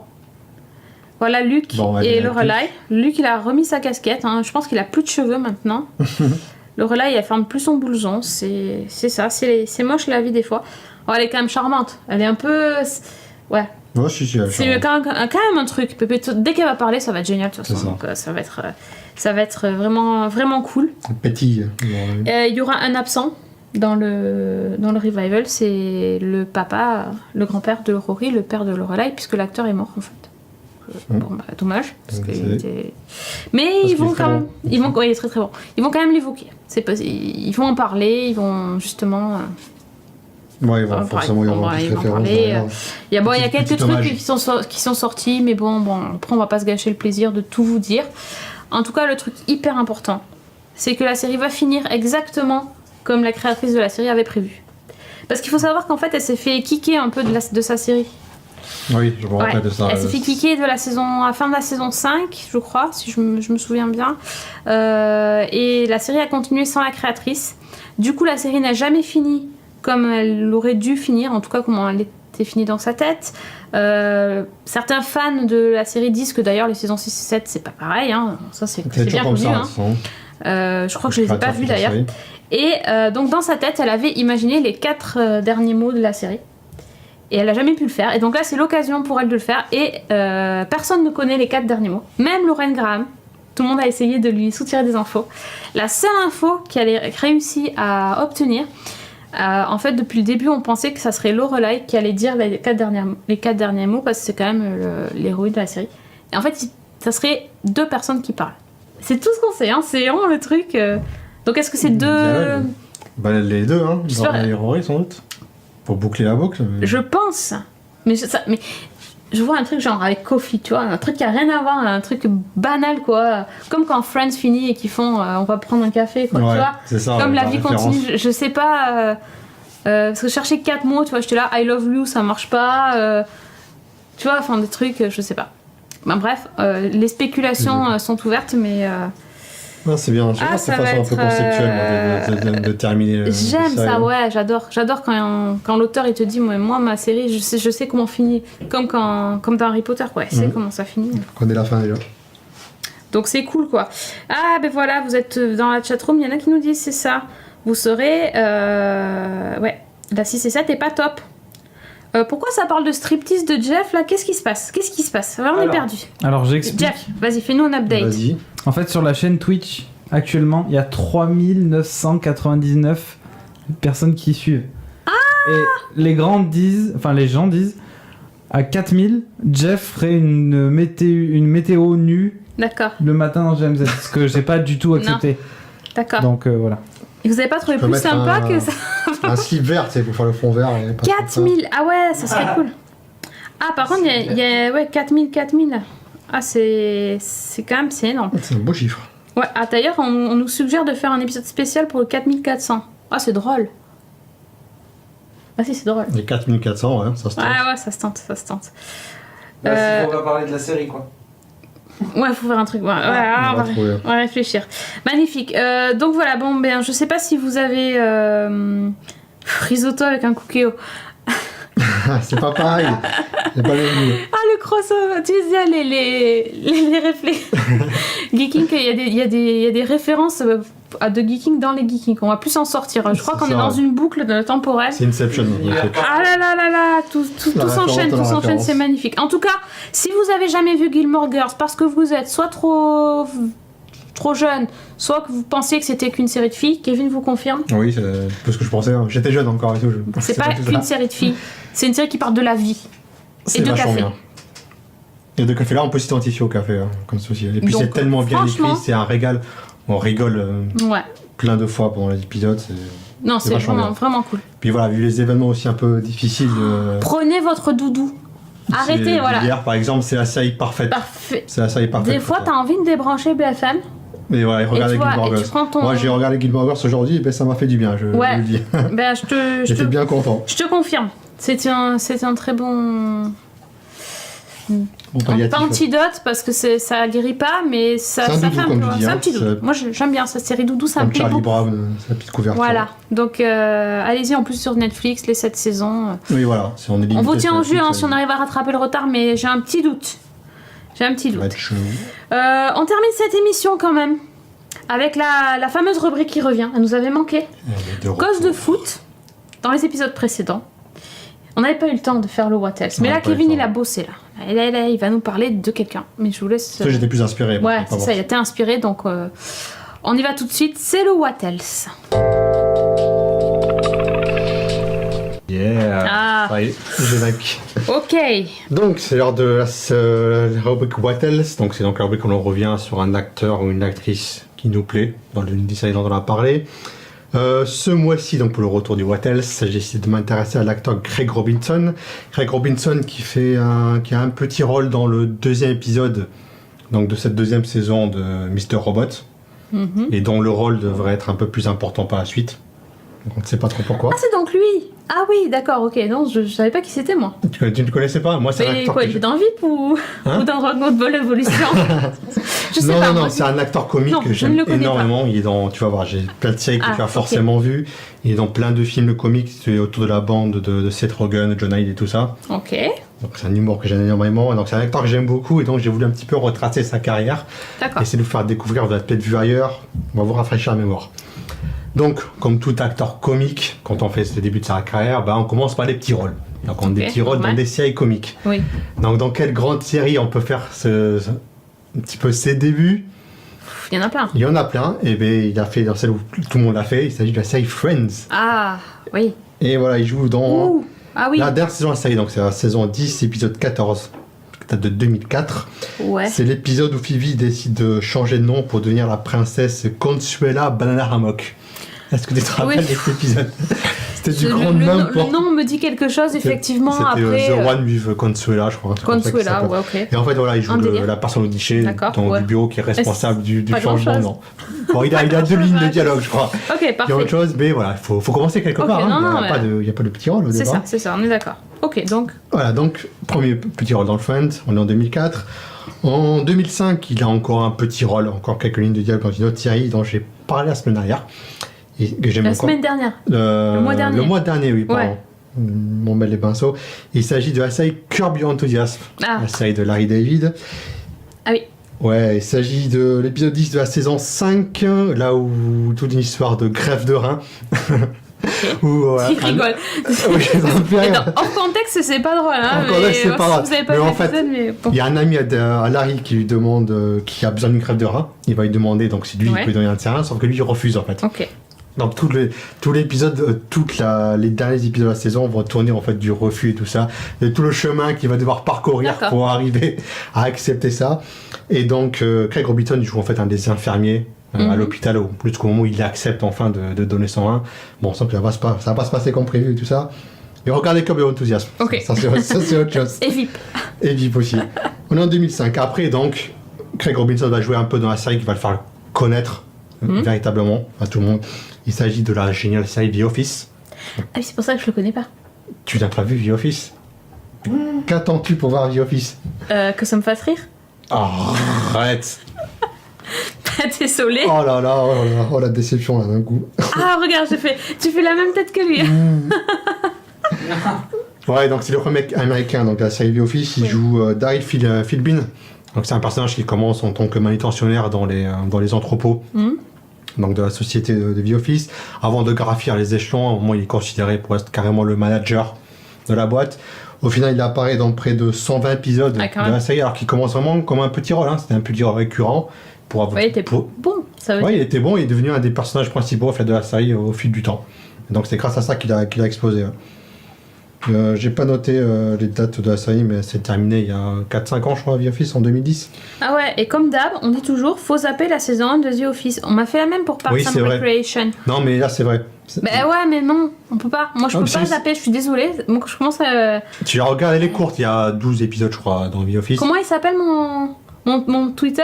Speaker 2: Voilà Luke et Lorelai. Luke, il a remis sa casquette. Hein. Je pense qu'il a plus de cheveux maintenant. Lorelai, elle ferme plus son blouson, c'est ça, c'est moche la vie des fois. Oh, elle est quand même charmante, elle est un peu... Ouais.
Speaker 3: Ouais, si,
Speaker 2: c'est quand même un truc. Dès qu'elle va parler, ça va être génial de toute façon. Donc, ça va être vraiment, vraiment cool.
Speaker 3: Pétille.
Speaker 2: Il y aura un absent dans le revival, c'est le papa, le grand-père de Rory, le père de Lorelai, puisque l'acteur est mort en fait. Bon, dommage. Mais ils vont quand même. Il est très très bon. Ils vont quand même l'évoquer. Ils vont en parler, ils vont justement.
Speaker 3: Ouais, ils vont forcément y avoir une référence.
Speaker 2: Il y a quelques trucs qui sont sortis, mais bon, après on va pas se gâcher le plaisir de tout vous dire. En tout cas, le truc hyper important, c'est que la série va finir exactement comme la créatrice de la série avait prévu. Parce qu'il faut savoir qu'en fait, elle s'est fait kicker un peu de sa série.
Speaker 3: Oui, je me rappelle de ça.
Speaker 2: Elle s'est fait kicker à la fin de la saison 5, je crois, si je me souviens bien. Et la série a continué sans la créatrice. Du coup, la série n'a jamais fini comme elle aurait dû finir, en tout cas comment elle était finie dans sa tête. Certains fans de la série disent que d'ailleurs les saisons 6 et 7, c'est pas pareil. Hein. Ça, c'est bien connu. Je crois que je les ai pas vus d'ailleurs. Et donc dans sa tête, elle avait imaginé les 4 derniers mots de la série. Et elle a jamais pu le faire. Et donc là, c'est l'occasion pour elle de le faire. Et personne ne connaît les 4 derniers mots. Même Lauren Graham. Tout le monde a essayé de lui soutirer des infos. La seule info qu'elle a réussi à obtenir, en fait, depuis le début, on pensait que ça serait Lorelai qui allait dire les 4 derniers mots, parce que c'est quand même l'héroïne de la série. Et en fait, ça serait 2 personnes qui parlent. C'est tout ce qu'on sait, hein. C'est vraiment le truc. Donc est-ce que c'est 2...
Speaker 3: les 2, hein. Dans les héroïnes, sans doute. Pour boucler la boucle.
Speaker 2: Je pense. Mais je vois un truc genre avec Coffee, tu vois, un truc qui a rien à voir, un truc banal, quoi. Comme quand Friends finit et qu'ils font on va prendre un café, quoi, tu vois.
Speaker 3: C'est ça,
Speaker 2: comme la vie continue, je sais pas. Parce que chercher 4 mots, tu vois, j'étais là, I love you, ça marche pas. Tu vois, enfin des trucs, je sais pas. Bref, les spéculations sont ouvertes, mais.
Speaker 3: C'est bien, j'aime cette façon un peu conceptuelle de terminer.
Speaker 2: J'aime ça, ouais, j'adore quand l'auteur il te dit, moi ma série, je sais comment finir, comme dans Harry Potter, quoi, je sais comment ça finit.
Speaker 3: On connaît la fin déjà.
Speaker 2: Donc c'est cool, quoi. Ah ben voilà, vous êtes dans la chatroom, il y en a qui nous disent c'est ça. Vous serez, la 6 et 7 est pas top. Pourquoi ça parle de striptease de Jeff là? Qu'est-ce qui se passe? On est perdu.
Speaker 1: Alors j'explique.
Speaker 2: Jeff, vas-y, fais-nous un update.
Speaker 3: Vas-y.
Speaker 1: En fait, sur la chaîne Twitch, actuellement, il y a 3999 personnes qui suivent. Et les gens disent, à 4000, Jeff ferait une météo nue.
Speaker 2: D'accord.
Speaker 1: Le matin dans GMZ, ce que j'ai pas du tout accepté.
Speaker 2: D'accord.
Speaker 1: Donc voilà.
Speaker 2: Et vous avez pas trouvé plus sympa que ça?
Speaker 3: Un slip vert, tu sais, pour faire le fond vert.
Speaker 2: 4000, ah ouais, ça serait cool. Ah, par contre, il y a 4000. Ah, c'est quand même, c'est énorme.
Speaker 3: C'est un beau chiffre.
Speaker 2: Ouais, d'ailleurs, on nous suggère de faire un épisode spécial pour le 4400. Ah, c'est drôle. Ah si, c'est drôle.
Speaker 3: Les 4400, ouais, ça se tente.
Speaker 2: Ah ouais, ça se tente.
Speaker 4: Là, on va parler de la série, quoi.
Speaker 2: Ouais, faut faire un truc. Ouais, on va réfléchir. Magnifique. Donc voilà, bon, ben, je sais pas si vous avez risotto avec un cookéo.
Speaker 3: C'est pas pareil. C'est pas le même.
Speaker 2: Ah, le crossover, tu sais, les réflexes. Geeking, il y a des références de geeking dans les geeking. On va plus s'en sortir. Je crois qu'on est dans une boucle temporelle.
Speaker 3: C'est Inception.
Speaker 2: Ah là là là là, tout s'enchaîne, c'est magnifique. En tout cas, si vous avez jamais vu Gilmore Girls parce que vous êtes soit trop jeune, soit que vous pensiez que c'était qu'une série de filles, Kevin vous confirme?
Speaker 3: Oui, c'est un peu ce que je pensais. J'étais jeune encore et tout.
Speaker 2: C'est pas qu'une série de filles, c'est une série qui parle de la vie et de café. Bien.
Speaker 3: Et de café, là on peut s'identifier au café comme ceci. Et puis
Speaker 2: donc,
Speaker 3: c'est tellement bien écrit, c'est un régal. On rigole plein de fois pendant les épisodes.
Speaker 2: Non, c'est vraiment cool.
Speaker 3: Puis voilà, vu les événements aussi un peu difficiles.
Speaker 2: Prenez votre doudou. Arrêtez, voilà.
Speaker 3: Hier par exemple, c'est la série parfaite. C'est la série parfaite.
Speaker 2: Des fois, t'as envie de débrancher BFM.
Speaker 3: Mais voilà, regardez Gilmore Girls. Moi j'ai regardé Gilmore Girls aujourd'hui, et ben, ça m'a fait du bien, je vous le dis.
Speaker 2: Ben,
Speaker 3: J'étais bien content.
Speaker 2: Je te confirme. C'était un très bon. Pas antidote parce que ça guérit pas, mais ça fait un peu. C'est un petit doudou. Moi j'aime bien cette série doudou, ça me plaît.
Speaker 3: Charlie Brown, sa petite couverture.
Speaker 2: Voilà, donc allez-y en plus sur Netflix, les 7 saisons.
Speaker 3: Oui, voilà,
Speaker 2: on vous tient au jus si on arrive à rattraper le retard, mais j'ai un petit doute. On termine cette émission quand même avec la fameuse rubrique qui revient. Elle nous avait manqué. Cause de foot dans les épisodes précédents. On n'avait pas eu le temps de faire le What Else. Mais là, Kevin, il a bossé là. Il va nous parler de quelqu'un. Mais je vous laisse.
Speaker 3: J'étais plus inspiré.
Speaker 2: Ouais, c'est ça. Il était inspiré, donc on y va tout de suite. C'est le What Else.
Speaker 3: Yeah.
Speaker 2: Ah.
Speaker 3: Ça y est, j'ai vaincu.
Speaker 2: Ok.
Speaker 3: Donc c'est l'heure de la rubrique What Else. Donc c'est donc la rubrique où l'on revient sur un acteur ou une actrice qui nous plaît dans l'une des séries dont on a parlé. Ce mois-ci, donc pour le retour du What Else, j'ai décidé de m'intéresser à l'acteur Craig Robinson. Craig Robinson qui a un petit rôle dans le deuxième épisode donc de cette deuxième saison de Mr. Robot, et dont le rôle devrait être un peu plus important par la suite. Donc on ne sait pas trop pourquoi.
Speaker 2: Ah, c'est donc lui. Ah oui, d'accord, ok. Non, je savais pas qui c'était, moi.
Speaker 3: Tu ne connaissais pas? Moi, c'est un acteur.
Speaker 2: Mais quoi, il fait dans VIP ou dans Dragon Ball Evolution? Je sais pas.
Speaker 3: Non, c'est un acteur comique que j'aime énormément. Il est dans, tu vas voir, j'ai plein de séries que tu as forcément vues. Il est dans plein de films comiques autour de la bande de Seth Rogen, John Hill et tout ça.
Speaker 2: Ok.
Speaker 3: Donc c'est un humour que j'aime énormément. Donc c'est un acteur que j'aime beaucoup et donc j'ai voulu un petit peu retracer sa carrière.
Speaker 2: D'accord.
Speaker 3: Essayer de vous faire découvrir, vous l'avez peut-être vu ailleurs. On va vous rafraîchir la mémoire. Donc, comme tout acteur comique, quand on fait le début de sa carrière, on commence par les petits rôles. Donc, on a des petits rôles dans des séries comiques.
Speaker 2: Oui.
Speaker 3: Donc, dans quelle grande série on peut faire un petit peu ses débuts?
Speaker 2: Il y en a plein.
Speaker 3: Il y en a plein. Et bien, il a fait dans celle où tout le monde l'a fait. Il s'agit de la série Friends.
Speaker 2: Ah, oui.
Speaker 3: Et voilà, il joue dans
Speaker 2: la
Speaker 3: dernière saison de la série. Donc, c'est la saison 10, épisode 14, qui date de 2004.
Speaker 2: Ouais.
Speaker 3: C'est l'épisode où Phoebe décide de changer de nom pour devenir la princesse Consuela Banana Hammock. Est-ce que tu te rappelles de cet épisode? C'était du grand n'importe.
Speaker 2: Le nom me dit quelque chose, effectivement.
Speaker 3: C'était
Speaker 2: après,
Speaker 3: The One with Consuela, je crois.
Speaker 2: Consuela, ouais, ok.
Speaker 3: Et en fait, voilà, il joue la personne au guichet du bureau qui est responsable du changement de nom. Bon, il a 2 lignes de dialogue, je crois.
Speaker 2: Ok, parfait.
Speaker 3: Il y a autre chose, mais voilà, il faut commencer quelque part. Il n'y a pas de petit rôle au départ.
Speaker 2: C'est ça, on est d'accord. Ok, donc.
Speaker 3: Voilà, donc, premier petit rôle dans le Friends, on est en 2004. En 2005, il a encore un petit rôle, encore quelques lignes de dialogue dans une autre série dont j'ai parlé la semaine dernière.
Speaker 2: Semaine dernière.
Speaker 3: Le mois dernier, oui, pardon.
Speaker 2: Ouais.
Speaker 3: Mon bel les pinceaux. Il s'agit de la série Curb Your Enthusiasm, la série de Larry David.
Speaker 2: Ah oui.
Speaker 3: Ouais, il s'agit de l'épisode 10 de la saison 5, là où toute une histoire de greffe de rein.
Speaker 2: Il rigole. Hors contexte, c'est pas drôle. Hein,
Speaker 3: en contexte, c'est pas drôle.
Speaker 2: Vous avez pas
Speaker 3: mais
Speaker 2: vu
Speaker 3: en fait, il y a un ami à Larry qui lui demande qui a besoin d'une greffe de rein. Il va lui demander, donc c'est lui qui peut lui donner un de ses reins, sauf que lui il refuse en fait.
Speaker 2: Ok.
Speaker 3: Donc tout l'épisode, les derniers épisodes de la saison vont tourner en fait du refus et tout ça, de tout le chemin qu'il va devoir parcourir pour arriver à accepter ça. Et donc Craig Robinson joue en fait un des infirmiers à l'hôpital, jusqu'au moment où il accepte enfin de donner son rein. Bon, ça va pas se passer comme prévu et tout ça. Et regardez Curb Your Enthusiasm.
Speaker 2: Okay.
Speaker 3: Ça c'est autre chose.
Speaker 2: Et VIP.
Speaker 3: Et VIP aussi. On est en 2005. Après donc, Craig Robinson va jouer un peu dans la série qui va le faire connaître véritablement à tout le monde. Il s'agit de la géniale série The Office.
Speaker 2: Ah oui, c'est pour ça que je le connais pas.
Speaker 3: Tu n'as pas vu The Office? Qu'attends-tu pour voir The Office?
Speaker 2: Que ça me fasse rire.
Speaker 3: Arrête.
Speaker 2: Désolé.
Speaker 3: Oh là là, oh la déception là d'un coup.
Speaker 2: Ah, regarde, tu fais la même tête que lui.
Speaker 3: Ouais, donc c'est le remake américain, donc la série The Office, il joue Daryl Philbin. Donc c'est un personnage qui commence en tant que manutentionnaire dans les entrepôts. Donc de la société de The Office. Avant de gravir les échelons, à un moment il est considéré pour être carrément le manager de la boîte. Au final, il apparaît dans près de 120 épisodes de la série, alors qu'il commence vraiment comme un petit rôle. C'était un petit rôle récurrent.
Speaker 2: Il était bon, ça veut dire.
Speaker 3: Il était bon, il est devenu un des personnages principaux de la série au fil du temps. Et donc c'est grâce à ça qu'il a explosé. J'ai pas noté les dates de la série, mais c'est terminé il y a 4-5 ans, je crois, The Office, en 2010.
Speaker 2: Ah ouais, et comme d'hab, on dit toujours, faut zapper la saison 1 de The Office. On m'a fait la même pour Parks and Recreation.
Speaker 3: Non, mais là, c'est vrai.
Speaker 2: Bah ouais, mais non, on peut pas. Moi, je peux pas zapper, je suis désolée. Donc, je commence à...
Speaker 3: Tu l'as regardé, elle est courte, il y a 12 épisodes, je crois, dans The Office.
Speaker 2: Comment il s'appelle mon Twitter?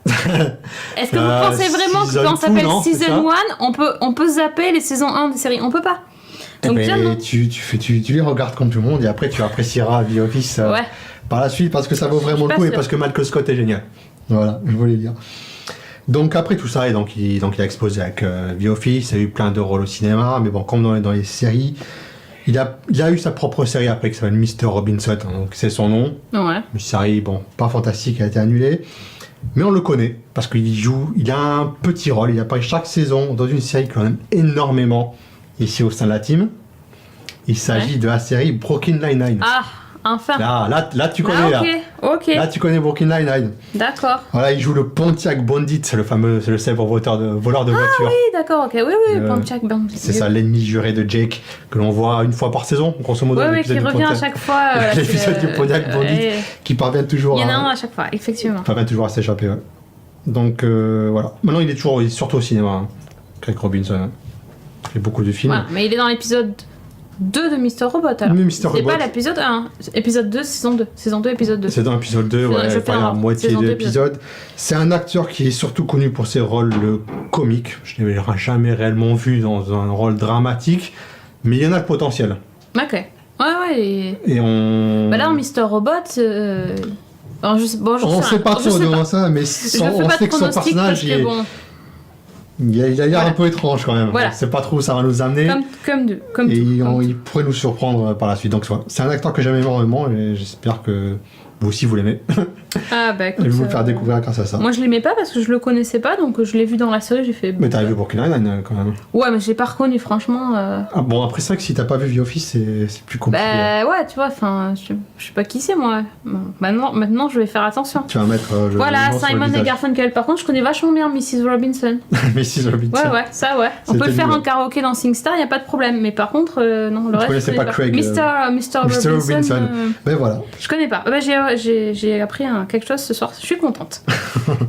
Speaker 2: Est-ce que vous pensez vraiment que quand on s'appelle Season 1, on peut zapper les saisons 1 des séries? On peut pas. Donc
Speaker 3: tu les regardes comme tout le monde et après tu apprécieras The Office par la suite parce que ça vaut vraiment le coup et parce que Malcolm Scott est génial. Voilà, je voulais dire. Donc après tout ça, il a explosé avec The Office, il a eu plein de rôles au cinéma, mais bon, comme dans les séries, il a eu sa propre série après qui s'appelle Mr. Robinson, donc c'est son nom.
Speaker 2: Ouais.
Speaker 3: Une série, bon, pas fantastique, elle a été annulée. Mais on le connaît parce il a un petit rôle, il apparaît chaque saison dans une série qu'on aime énormément ici au sein de la team. Il s'agit de la série Brooklyn Nine-Nine.
Speaker 2: Ah, enfin.
Speaker 3: Là tu connais.
Speaker 2: Ok.
Speaker 3: Là tu connais Brooklyn Nine-Nine.
Speaker 2: D'accord.
Speaker 3: Voilà, il joue le Pontiac Bandit, c'est le célèbre voleur de voiture.
Speaker 2: Ah oui, d'accord, ok. Oui, Pontiac Bandit.
Speaker 3: C'est ça, l'ennemi juré de Jake que l'on voit une fois par saison, grosso modo.
Speaker 2: Oui, qui revient à chaque fois.
Speaker 3: L'épisode du Pontiac Bandit qui parvient toujours.
Speaker 2: Il y en a un à chaque fois, effectivement.
Speaker 3: Parvient toujours à s'échapper. Ouais. Donc voilà. Maintenant, il est surtout au cinéma. Craig Robinson. Il fait beaucoup de films.
Speaker 2: Ouais, mais il est dans l'épisode 2 de Mr. Robot alors. C'est pas l'épisode 1. Épisode 2, saison 2. Saison 2, épisode 2.
Speaker 3: C'est dans l'épisode 2, pas la moitié de l'épisode. C'est un acteur qui est surtout connu pour ses rôles comiques. Je ne l'ai jamais réellement vu dans un rôle dramatique, mais il y en a le potentiel.
Speaker 2: Ok. Ouais.
Speaker 3: Et on...
Speaker 2: Bah là, en Mr. Robot... on
Speaker 3: sait pas trop dans ça, mais on sait que son personnage il a l'air un peu étrange quand même.
Speaker 2: Voilà.
Speaker 3: C'est pas trop où ça va nous amener. Il pourrait nous surprendre par la suite. Donc c'est un acteur que j'aime énormément et j'espère que vous aussi vous l'aimez.
Speaker 2: Ah bah écoute.
Speaker 3: Et vous le faire découvrir grâce à ça.
Speaker 2: Moi je l'aimais pas parce que je le connaissais pas, donc je l'ai vu dans la série, j'ai fait.
Speaker 3: Mais t'as vu Brooklyn Nine-Nine quand même.
Speaker 2: Ouais, mais je l'ai pas reconnu franchement.
Speaker 3: Ah bon, après ça, que si t'as pas vu The Office, c'est plus compliqué.
Speaker 2: Bah ouais, tu vois, enfin, je sais pas qui c'est moi. Bon, maintenant je vais faire attention.
Speaker 3: Tu vas mettre
Speaker 2: voilà, Simon et Garfunkel. Par contre, je connais vachement bien Mrs. Robinson.
Speaker 3: Mrs. Robinson.
Speaker 2: Ouais, ça ouais. On peut le faire en karaoké dans SingStar, y a pas de problème. Mais par contre, non, le reste.
Speaker 3: Je connaissais pas Craig.
Speaker 2: Mr. Robinson.
Speaker 3: Ben voilà.
Speaker 2: Je connais pas. Bah, j'ai appris quelque chose ce soir. Je suis contente.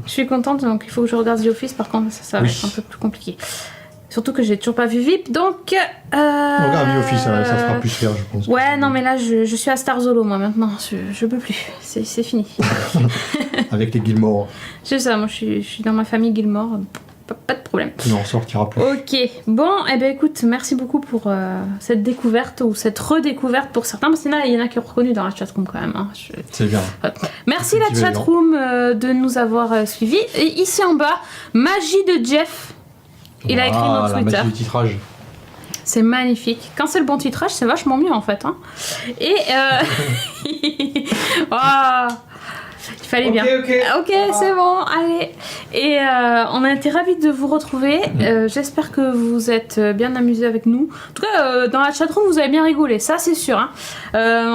Speaker 2: Je suis contente, donc il faut que je regarde The Office. Par contre, ça va être un peu plus compliqué. Surtout que j'ai toujours pas vu VIP, donc.
Speaker 3: Regarde The Office, ça fera plus faire, je pense.
Speaker 2: Ouais, non, mais là, je suis à Starzolo, moi, maintenant. Je peux plus. C'est fini.
Speaker 3: Avec les Gilmore.
Speaker 2: C'est ça, moi, je suis dans ma famille Gilmore. Pas de problème.
Speaker 3: Non, on sortira plus.
Speaker 2: Ok, bon, eh ben écoute, merci beaucoup pour cette découverte ou cette redécouverte pour certains, parce qu'il y en a qui ont reconnu dans la chatroom quand même. Hein.
Speaker 3: C'est bien.
Speaker 2: Merci la chatroom de nous avoir suivis. Et ici en bas, Magie de Jeff. Il a écrit notre Twitter.
Speaker 3: La magie du titrage.
Speaker 2: C'est magnifique. Quand c'est le bon titrage, c'est vachement mieux en fait. Hein. Et oh, il fallait bien. Ok, c'est bon, allez. Et on a été ravis de vous retrouver. J'espère que vous êtes bien amusés avec nous. En tout cas, dans la chatroom, vous avez bien rigolé, ça c'est sûr. Hein.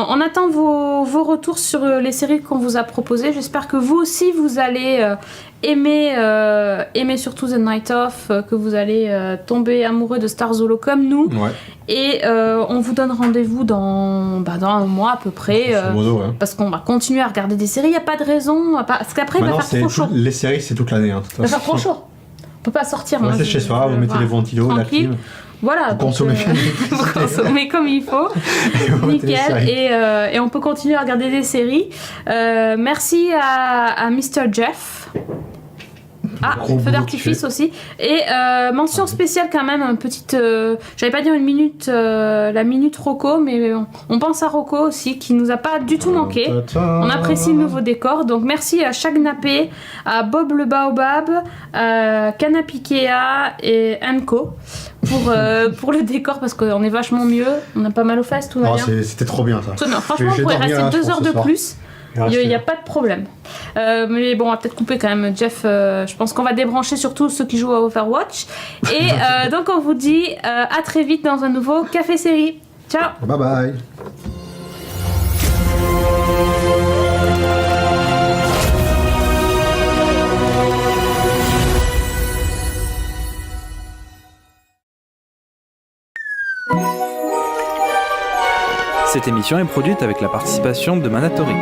Speaker 2: On attend vos retours sur les séries qu'on vous a proposées. J'espère que vous aussi, vous allez aimer surtout The Night Of, que vous allez tomber amoureux de Starzolo comme nous.
Speaker 3: Ouais.
Speaker 2: Et on vous donne rendez-vous dans un mois à peu près. Parce qu'on va continuer à regarder des séries. Il n'y a pas de raison. Parce qu'après, il va faire trop chaud.
Speaker 3: Les séries, c'est toute l'année. Hein,
Speaker 2: il va faire trop chaud. On peut pas sortir.
Speaker 3: Restez chez soi, vous mettez les ventilos, la clim.
Speaker 2: Voilà.
Speaker 3: Vous consommez
Speaker 2: vous consommez comme il faut. Nickel. Et on peut continuer à regarder des séries. Merci à Mr. Jeff. Ah,
Speaker 3: Gros
Speaker 2: feu
Speaker 3: boulot
Speaker 2: d'artifice
Speaker 3: que
Speaker 2: aussi. Et mention spéciale quand même, une petite... j'allais pas dire une minute, la minute Rocco, mais on pense à Rocco aussi, qui nous a pas du tout manqué. On apprécie le nouveau décor, donc merci à Chagnapé, à Bob le Baobab, à Canapikea et Anko pour le décor, parce qu'on est vachement mieux, on a pas mal aux fesses, tout va bien.
Speaker 3: C'était trop bien ça.
Speaker 2: Non, franchement,
Speaker 3: J'ai
Speaker 2: on pourrait
Speaker 3: dormi
Speaker 2: rester
Speaker 3: là, je
Speaker 2: 2
Speaker 3: pense,
Speaker 2: heures
Speaker 3: ce
Speaker 2: de
Speaker 3: soir.
Speaker 2: plus. Il n'y a pas de problème. Mais bon, on va peut-être couper quand même, Jeff. Je pense qu'on va débrancher surtout ceux qui jouent à Overwatch. Et donc, on vous dit à très vite dans un nouveau Café Série. Ciao!
Speaker 3: Bye bye.
Speaker 5: Cette émission est produite avec la participation de Manatori.